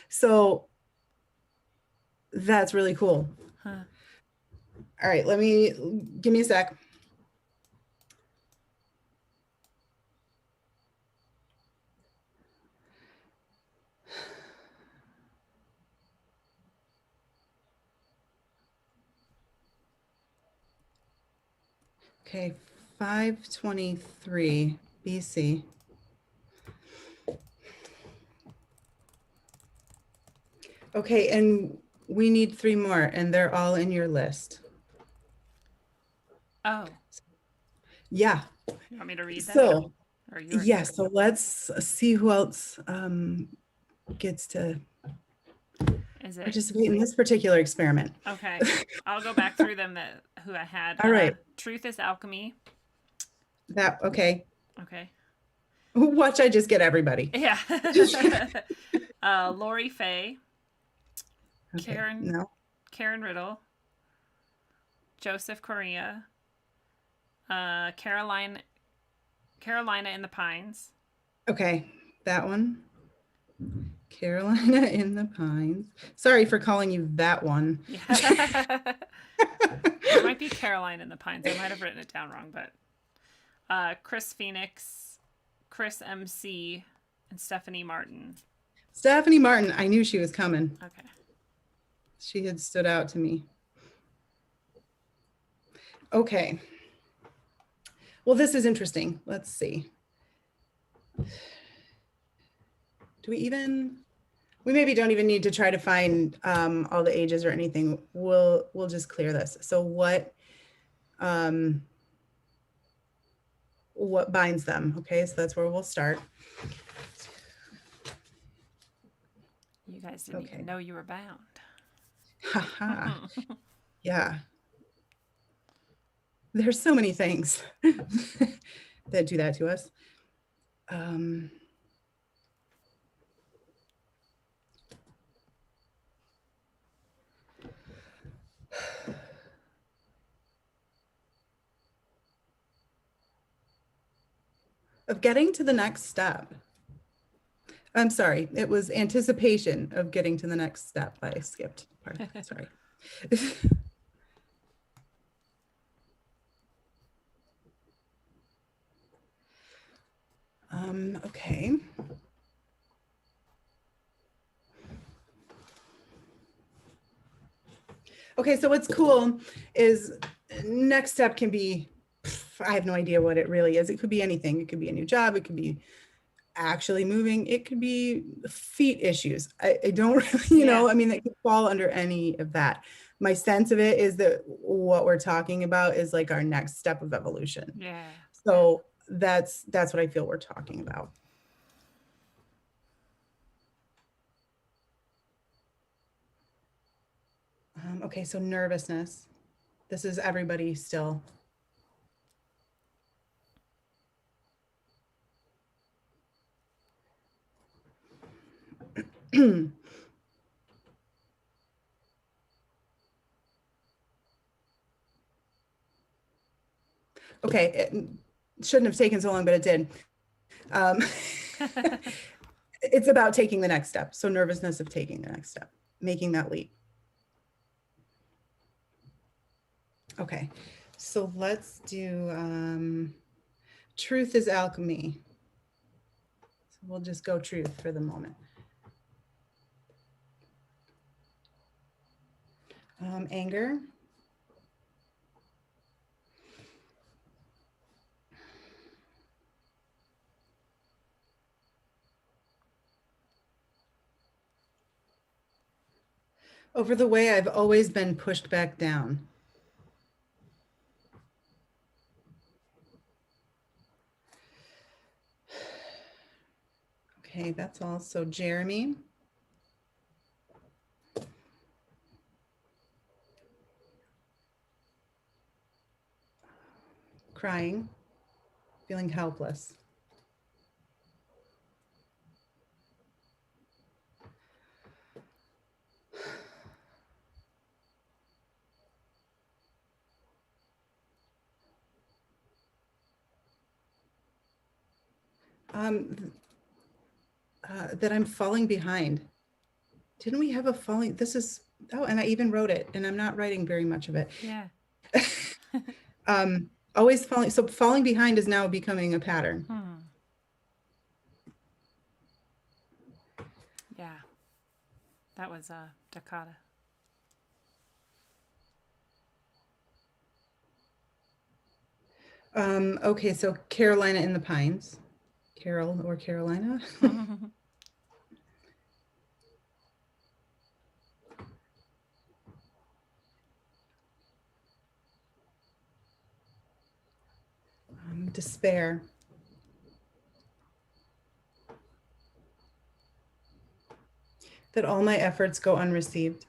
So that's really cool. Huh. All right, give me a sec. Okay, 523 BC. Okay, and we need 3 more, and they're all in your list. Oh. Yeah. You want me to read them? So, Or yours? yeah, so let's see who else gets to participate in this particular experiment. Okay, I'll go back through them who I had. All right. Truth is Alchemy. Okay. Okay. Watch, I just get everybody. Yeah. Lori Faye. Okay. Karen Riddle. Joseph Correa. Carolina in the Pines. Okay, that one. Carolina in the Pines. Sorry for calling you that one. Yeah. It might be Caroline in the Pines. I might have written it down wrong, but Chris Phoenix, Chris MC, and Stephanie Martin. Stephanie Martin, I knew she was coming. Okay. She had stood out to me. Okay. Well, this is interesting. Let's see. We maybe don't even need to try to find all the ages or anything. We'll just clear this. So what binds them? Okay, so that's where we'll start. You guys didn't even know you were bound. Haha. Yeah. There's so many things that do that to us. Of getting to the next step. I'm sorry, it was anticipation of getting to the next step. I skipped part of that, sorry. Okay. Okay, so what's cool is next step can be, I have no idea what it really is. It could be anything. It could be a new job. It could be actually moving. It could be feet issues. I don't really, you know, I mean, it could fall under any of that. My sense of it is that what we're talking about is like our next step of evolution. Yeah. So that's what I feel we're talking about. Okay, so nervousness. This is everybody still. Okay, it shouldn't have taken so long, but it did. It's about taking the next step. So nervousness of taking the next step, making that leap. Okay, so let's do truth is alchemy. So we'll just go truth for the moment. Anger. Over the way I've always been pushed back down. Okay, that's all. So Jeremy. Crying, feeling helpless. That I'm falling behind. Didn't we have a falling? This is, oh, and I even wrote it, and I'm not writing very much of it. Yeah. Always falling. So falling behind is now becoming a pattern. Yeah. That was Dakota. Okay, so Carolina in the Pines. Carol or Carolina. Despair. That all my efforts go unreceived.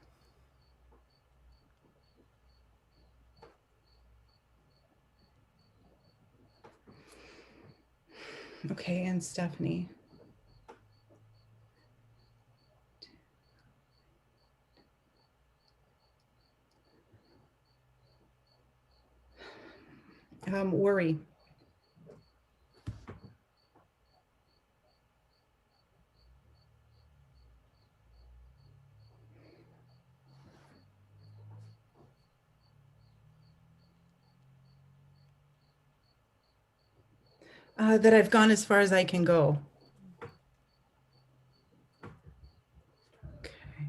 Okay, and Stephanie. Worry. That I've gone as far as I can go. Okay.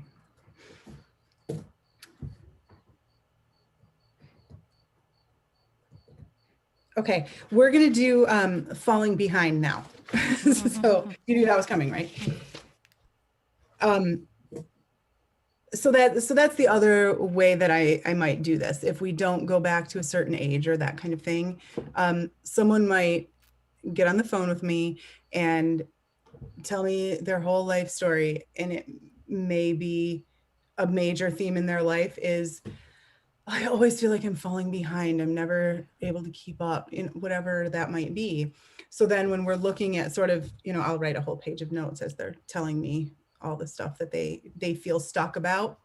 Okay, we're gonna do falling behind now. So you knew that was coming, right? So that's the other way that I might do this. If we don't go back to a certain age or that kind of thing, someone might get on the phone with me and tell me their whole life story, and it may be a major theme in their life is, I always feel like I'm falling behind. I'm never able to keep up, in whatever that might be. So then when we're looking at sort of, you know, I'll write a whole page of notes as they're telling me all the stuff that they feel stuck about.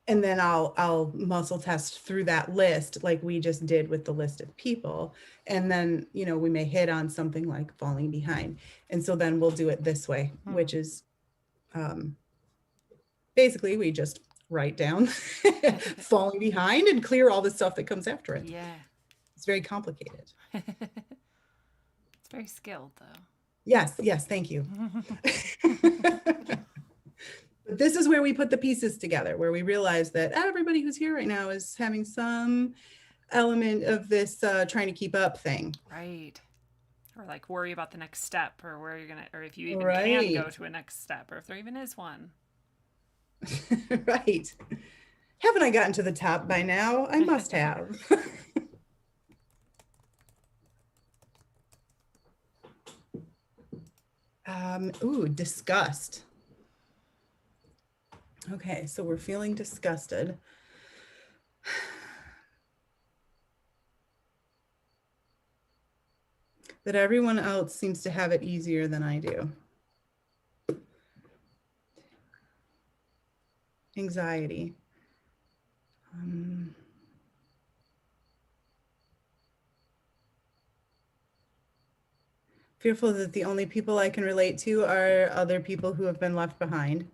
And then I'll muscle test through that list like we just did with the list of people. And then, you know, we may hit on something like falling behind. And so then we'll do it this way, which is basically we just write down falling behind and clear all the stuff that comes after it. Yeah. It's very complicated. It's very skilled though. Yes, thank you. But this is where we put the pieces together, where we realize that everybody who's here right now is having some element of this trying to keep up thing. Right. Or like worry about the next step, or where you're gonna, or if you even can Right. go to a next step, or if there even is one. Right. Haven't I gotten to the top by now? I must have. Ooh, disgust. Okay, so we're feeling disgusted. That everyone else seems to have it easier than I do. Anxiety. Fearful that the only people I can relate to are other people who have been left behind.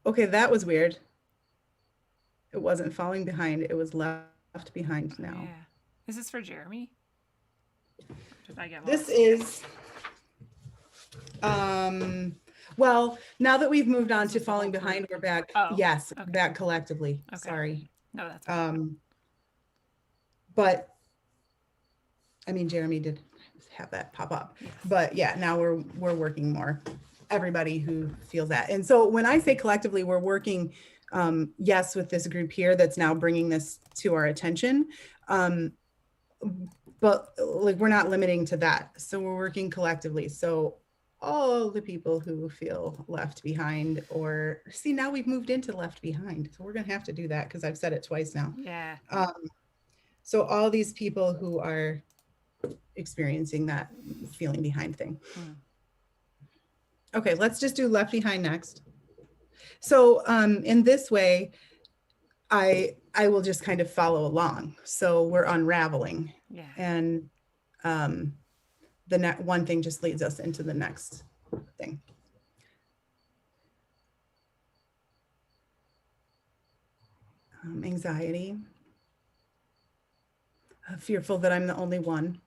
Okay, that was weird. It wasn't falling behind, it was left behind now. Yeah. Is this for Jeremy? Did I get This lost? is, well, now that we've moved on This to is the whole falling behind, group. we're back. Oh, Yes, okay. back collectively. Okay. Sorry. No, that's okay. But I mean, Jeremy did have that pop up, Yes. but yeah, now we're working more. Everybody who feels that. And so when I say collectively, we're working, yes, with this group here that's now bringing this to our attention. But like, we're not limiting to that. So we're working collectively. So all the people who feel left behind, or see, now we've moved into left behind. So we're going to have to do that because I've said it twice now. Yeah. So all these people who are experiencing that feeling behind thing. Okay, let's just do left behind next. So in this way, I will just kind of follow along. So we're unraveling. Yeah. And the one thing just leads us into the next thing. Anxiety. Fearful that I'm the only one.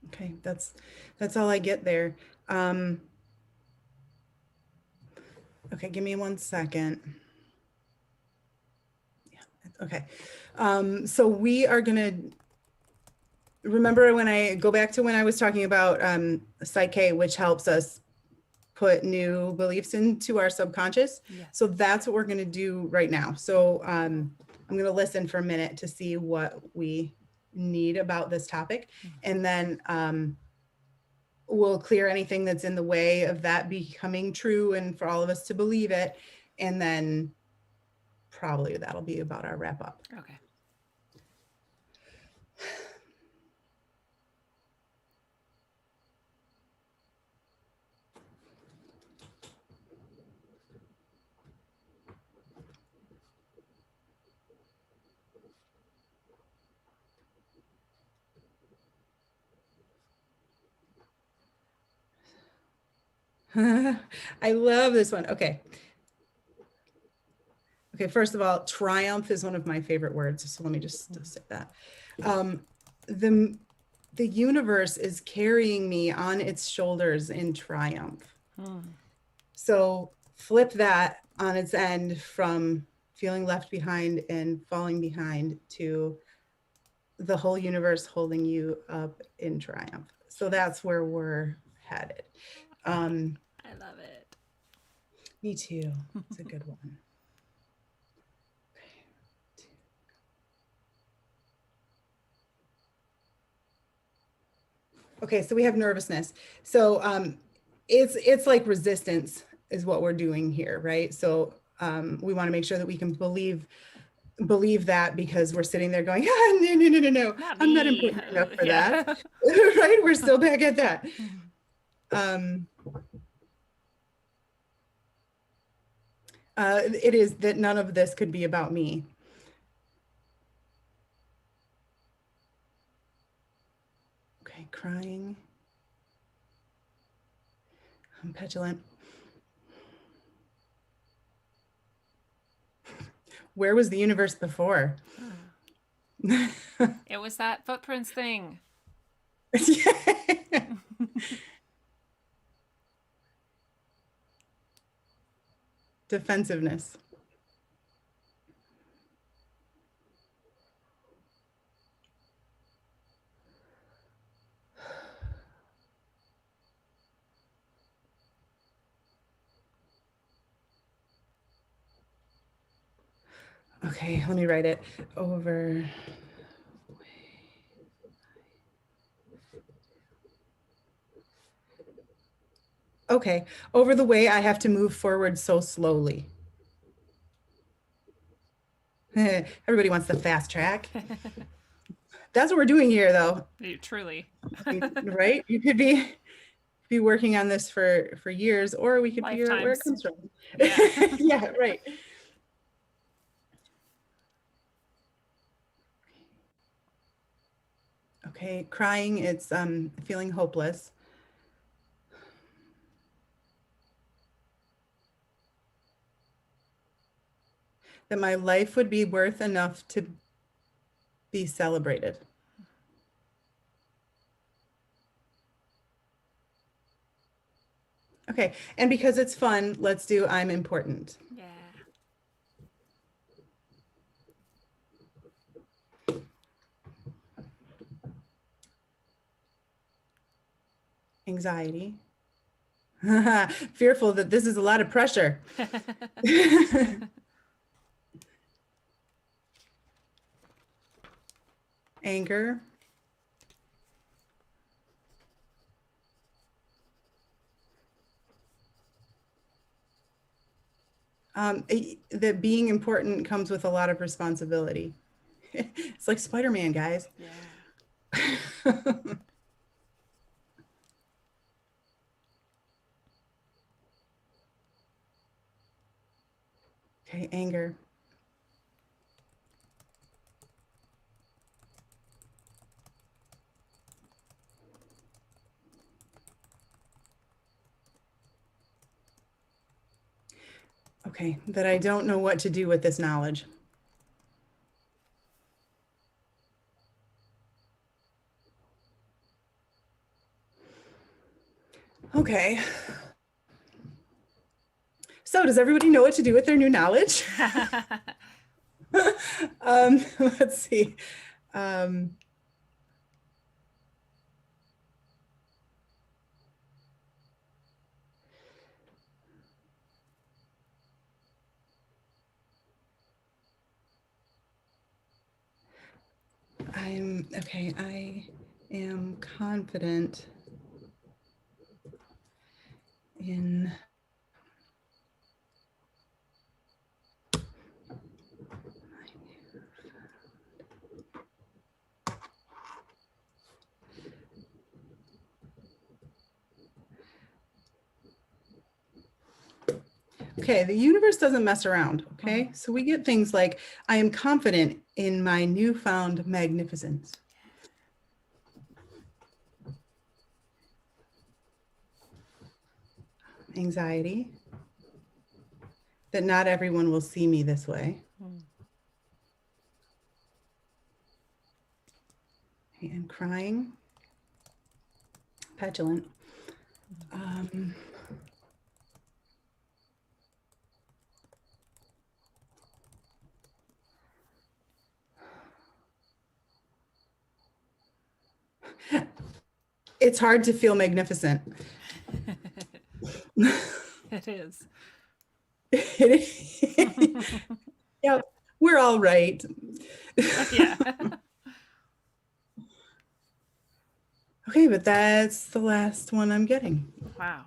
Okay, that's all I get there. Okay, give me 1 second. Yeah, okay. So we are gonna, remember when I go back to when I was talking about Psyche, which helps us put new beliefs into our subconscious. Yes. So that's what we're gonna do right now. So I'm gonna listen for a minute to see what we need about this topic. And then we'll clear anything that's in the way of that becoming true and for all of us to believe it. And then probably that'll be about our wrap up. Okay. I love this one. Okay. Okay, first of all, triumph is one of my favorite words. So let me just say that. The universe is carrying me on its shoulders in triumph. So flip that on its end from feeling left behind and falling behind to the whole universe holding you up in triumph. So that's where we're headed. I love it. Me too. It's a good one. Okay, so we have nervousness. So it's like resistance is what we're doing here, right? So we want to make sure that we can believe that, because we're sitting there going, ah, no, I'm not important enough for that. Right? We're still back at that. It is that none of this could be about me. Okay, crying. I'm petulant. Where was the universe before? It was that footprints thing. Defensiveness. Okay, let me write it over. Okay, over the way I have to move forward so slowly. Everybody wants the fast track. That's what we're doing here, though. Truly. Right? You could be working on this for years, or we could figure out where it comes from. Yeah. Yeah, right. Okay, crying, it's feeling hopeless. That my life would be worth enough to be celebrated. Okay, and because it's fun, let's do I'm important. Yeah. Anxiety. Fearful that this is a lot of pressure. Anger. That being important comes with a lot of responsibility. It's like Spider-Man, guys. Yeah. Okay, anger. Okay, that I don't know what to do with this knowledge. Okay. So does everybody know what to do with their new knowledge? Let's see. I am confident in Okay, the universe doesn't mess around, okay? So we get things like, I am confident in my newfound magnificence. Anxiety, that not everyone will see me this way. Okay, and crying, petulant. It's hard to feel magnificent. It is. Yep, we're all right. Yeah. Okay, but that's the last one I'm getting. Wow.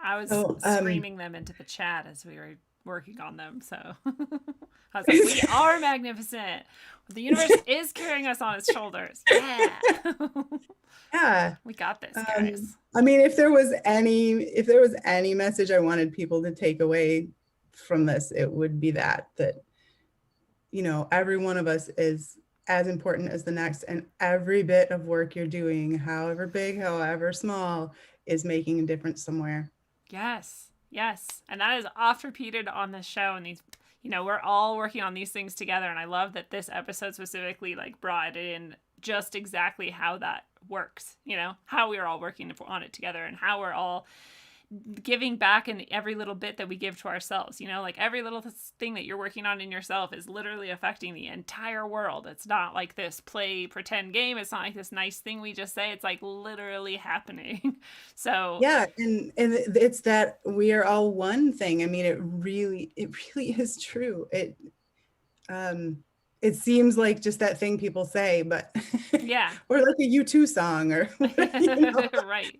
I was screaming them into the chat as we were working on them. So I was like, we are magnificent. The universe is carrying us on its shoulders. Yeah. Yeah. We got this, guys. I mean, if there was any message I wanted people to take away from this, it would be that, you know, every one of us is as important as the next, and every bit of work you're doing, however big, however small, is making a difference somewhere. Yes. Yes. And that is oft repeated on this show. And these, you know, we're all working on these things together. And I love that this episode specifically like brought in just exactly how that works, you know, how we're all working on it together and how we're all giving back in every little bit that we give to ourselves. You know, like every little thing that you're working on in yourself is literally affecting the entire world. It's not like this play pretend game. It's not like this nice thing we just say. It's like literally happening. So yeah, and it's that we are all one thing. I mean, it really is true. It seems like just that thing people say, but yeah. or like a U2 song or you know? Right.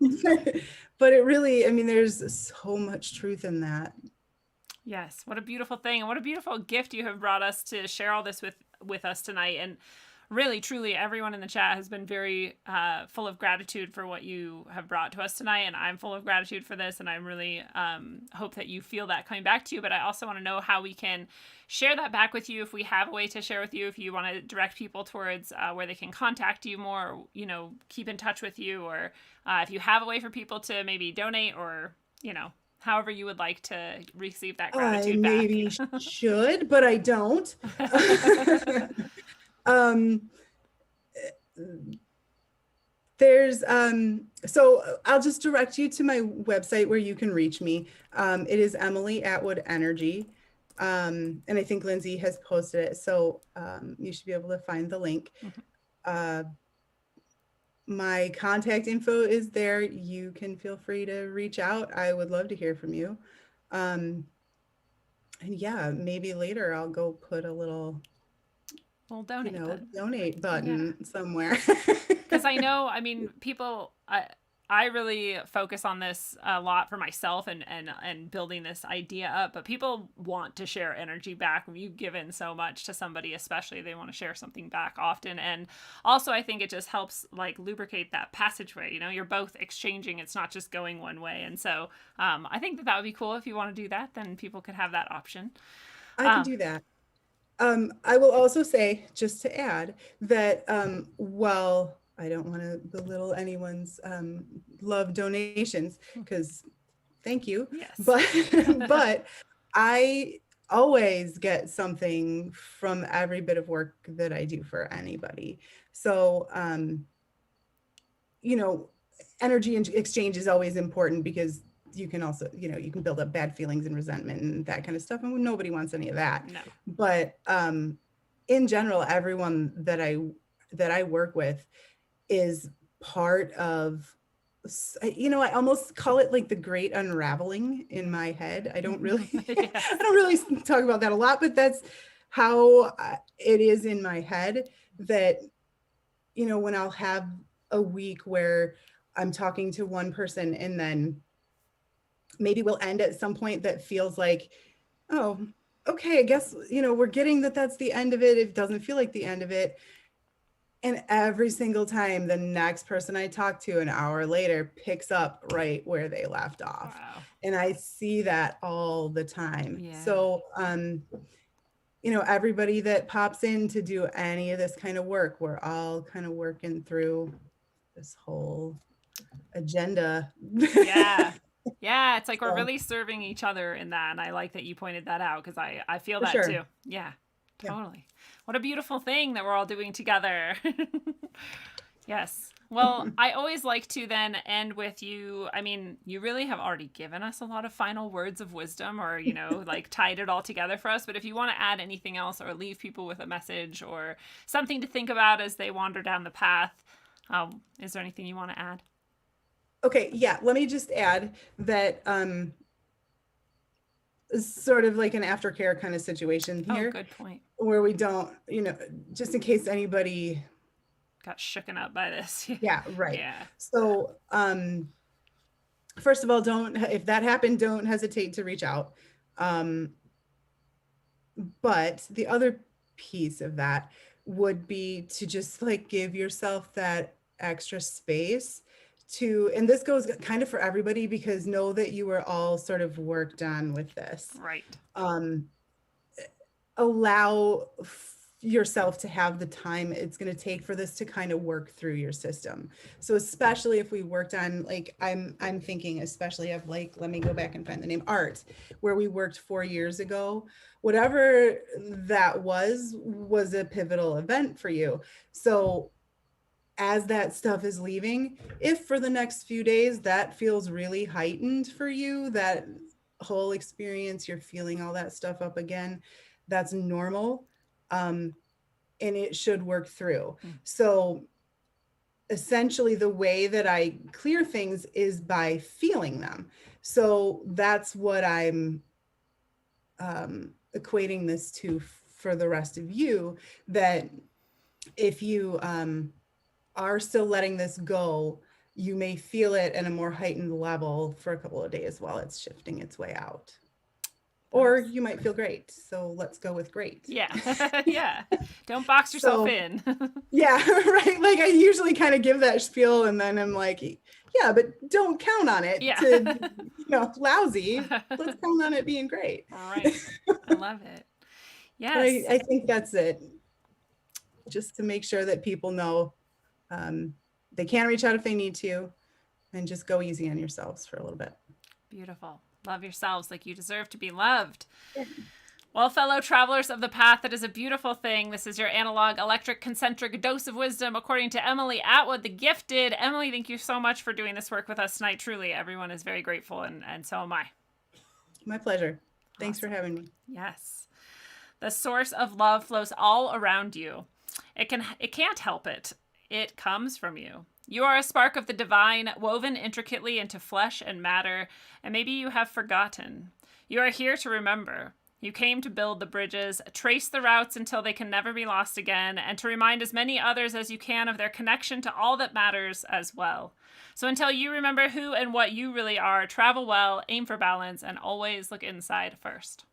But it really, I mean, there's so much truth in that. Yes, what a beautiful thing, and what a beautiful gift you have brought us to share all this with us tonight. And really, truly, everyone in the chat has been very full of gratitude for what you have brought to us tonight, and I'm full of gratitude for this, and I really hope that you feel that coming back to you. But I also want to know how we can share that back with you, if we have a way to share with you, if you want to direct people towards where they can contact you more, or, you know, keep in touch with you, or if you have a way for people to maybe donate, or, you know, however you would like to receive that gratitude I maybe should, but I don't. There's so I'll just direct you to my website where you can reach me. It is Emily Atwood Energy, and I think Lindsay has posted it, so you should be able to find the link. My contact info is there. You can feel free to reach out. I would love to hear from you. And yeah, maybe later I'll go put a little donate, donate button somewhere. Because I know, I mean, people, I really focus on this a lot for myself and building this idea up, but people want to share energy back. You've given so much to somebody, especially they want to share something back often. And also I think it just helps like lubricate that passageway. You know, you're both exchanging. It's not just going one way. And so I think that would be cool. If you want to do that, then people could have that option. I can do that. I will also say, just to add, that while I don't want to belittle anyone's love donations, because thank you, yes. but I always get something from every bit of work that I do for anybody. So, you know, energy exchange is always important, because you can also, you know, you can build up bad feelings and resentment and that kind of stuff, and nobody wants any of that. No. But in general, everyone that I work with is part of, you know, I almost call it like the great unraveling in my head. I don't really yes. I don't really talk about that a lot, but that's how it is in my head. That, you know, when I'll have a week where I'm talking to one person, and then maybe we'll end at some point that feels like, oh, okay, I guess, you know, we're getting that that's the end of it. It doesn't feel like the end of it. And every single time, the next person I talk to an hour later picks up right where they left off. Wow. And I see that all the time. Yeah. So, you know, everybody that pops in to do any of this kind of work, we're all kind of working through this whole agenda. Yeah. Yeah, it's like we're really serving each other in that. And I like that you pointed that out, because I feel that too. Yeah, totally. Yeah. What a beautiful thing that we're all doing together. Yes. Well, I always like to then end with you. I mean, you really have already given us a lot of final words of wisdom, or, you know, like tied it all together for us. But if you want to add anything else, or leave people with a message or something to think about as they wander down the path, is there anything you want to add? Okay, yeah, let me just add that sort of like an aftercare kind of situation here. Oh, good point. Where we don't, you know, just in case anybody got shooken up by this. Yeah, right. Yeah. So, first of all, if that happened, don't hesitate to reach out. But the other piece of that would be to just like give yourself that extra space to, and this goes kind of for everybody, because know that you are all sort of worked on with this. Right. Allow yourself to have the time it's going to take for this to kind of work through your system. So especially if we worked on, like, I'm thinking especially of, like, let me go back and find the name, art, where we worked 4 years ago. Whatever that was a pivotal event for you. So as that stuff is leaving, if for the next few days that feels really heightened for you, that whole experience, you're feeling all that stuff up again, that's normal. And it should work through. So essentially the way that I clear things is by feeling them. So that's what I'm equating this to for the rest of you, that if you are still letting this go, you may feel it at a more heightened level for a couple of days while it's shifting its way out. Or you might feel great. So let's go with great. Yeah. Yeah. Don't box yourself in. Yeah, right. Like I usually kind of give that spiel and then I'm like, yeah, but don't count on it to, lousy. Let's count on it being great. All right. I love it. Yes. I think that's it. Just to make sure that people know they can reach out if they need to, and just go easy on yourselves for a little bit. Beautiful. Love yourselves like you deserve to be loved. Yeah. Well, fellow travelers of the path, it is a beautiful thing. This is your analog, electric, concentric dose of wisdom, according to Emily Atwood, the gifted. Emily, thank you so much for doing this work with us tonight. Truly, everyone is very grateful, and so am I. My pleasure. Thanks for having me. Yes. The source of love flows all around you. It can't help it. It comes from you. You are a spark of the divine, woven intricately into flesh and matter, and maybe you have forgotten. You are here to remember. You came to build the bridges, trace the routes until they can never be lost again, and to remind as many others as you can of their connection to all that matters as well. So until you remember who and what you really are, travel well, aim for balance, and always look inside first.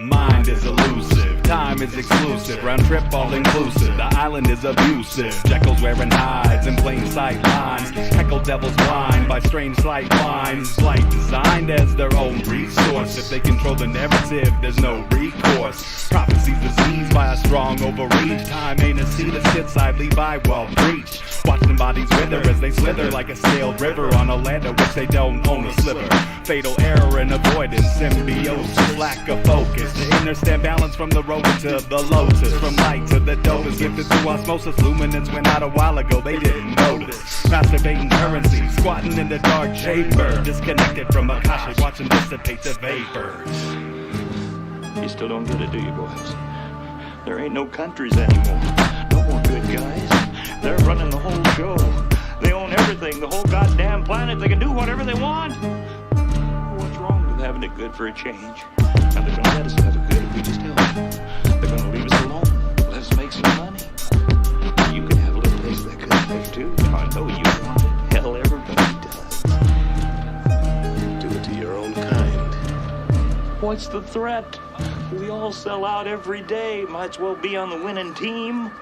Mind is elusive, time is exclusive, round trip all inclusive, the island is abusive. Jekyll's wearing hides in plain sight lines, heckle devils blind by strange sight lines. Light designed as their own resource, if they control the narrative there's no recourse. Prophecies diseased by a strong overreach, time ain't a seat that sits idly by well preached. Watching bodies wither as they slither like a scaled river on a land of which they don't own a sliver. Fatal error and avoidance, symbiosis, lack of focus. To understand balance from the rover to the lotus, from light to the dopest, gifted through osmosis. Luminance went out a while ago, they didn't notice. Masturbating currency, squatting in the dark chamber, disconnected from Akasha, watching dissipate the vapors. You still don't get it, do you, boys? There ain't no countries anymore. No more good guys. They're running the whole show. They own everything, the whole goddamn planet. They can do whatever they want. What's wrong with having it good for a change? And they're gonna let us have it good if we just help. They're gonna leave us alone, let us make some money. You can have a little taste of that good stuff too. I know you want it. Hell, everybody does. Do it to your own kind. What's the threat? We all sell out every day. Might as well be on the winning team.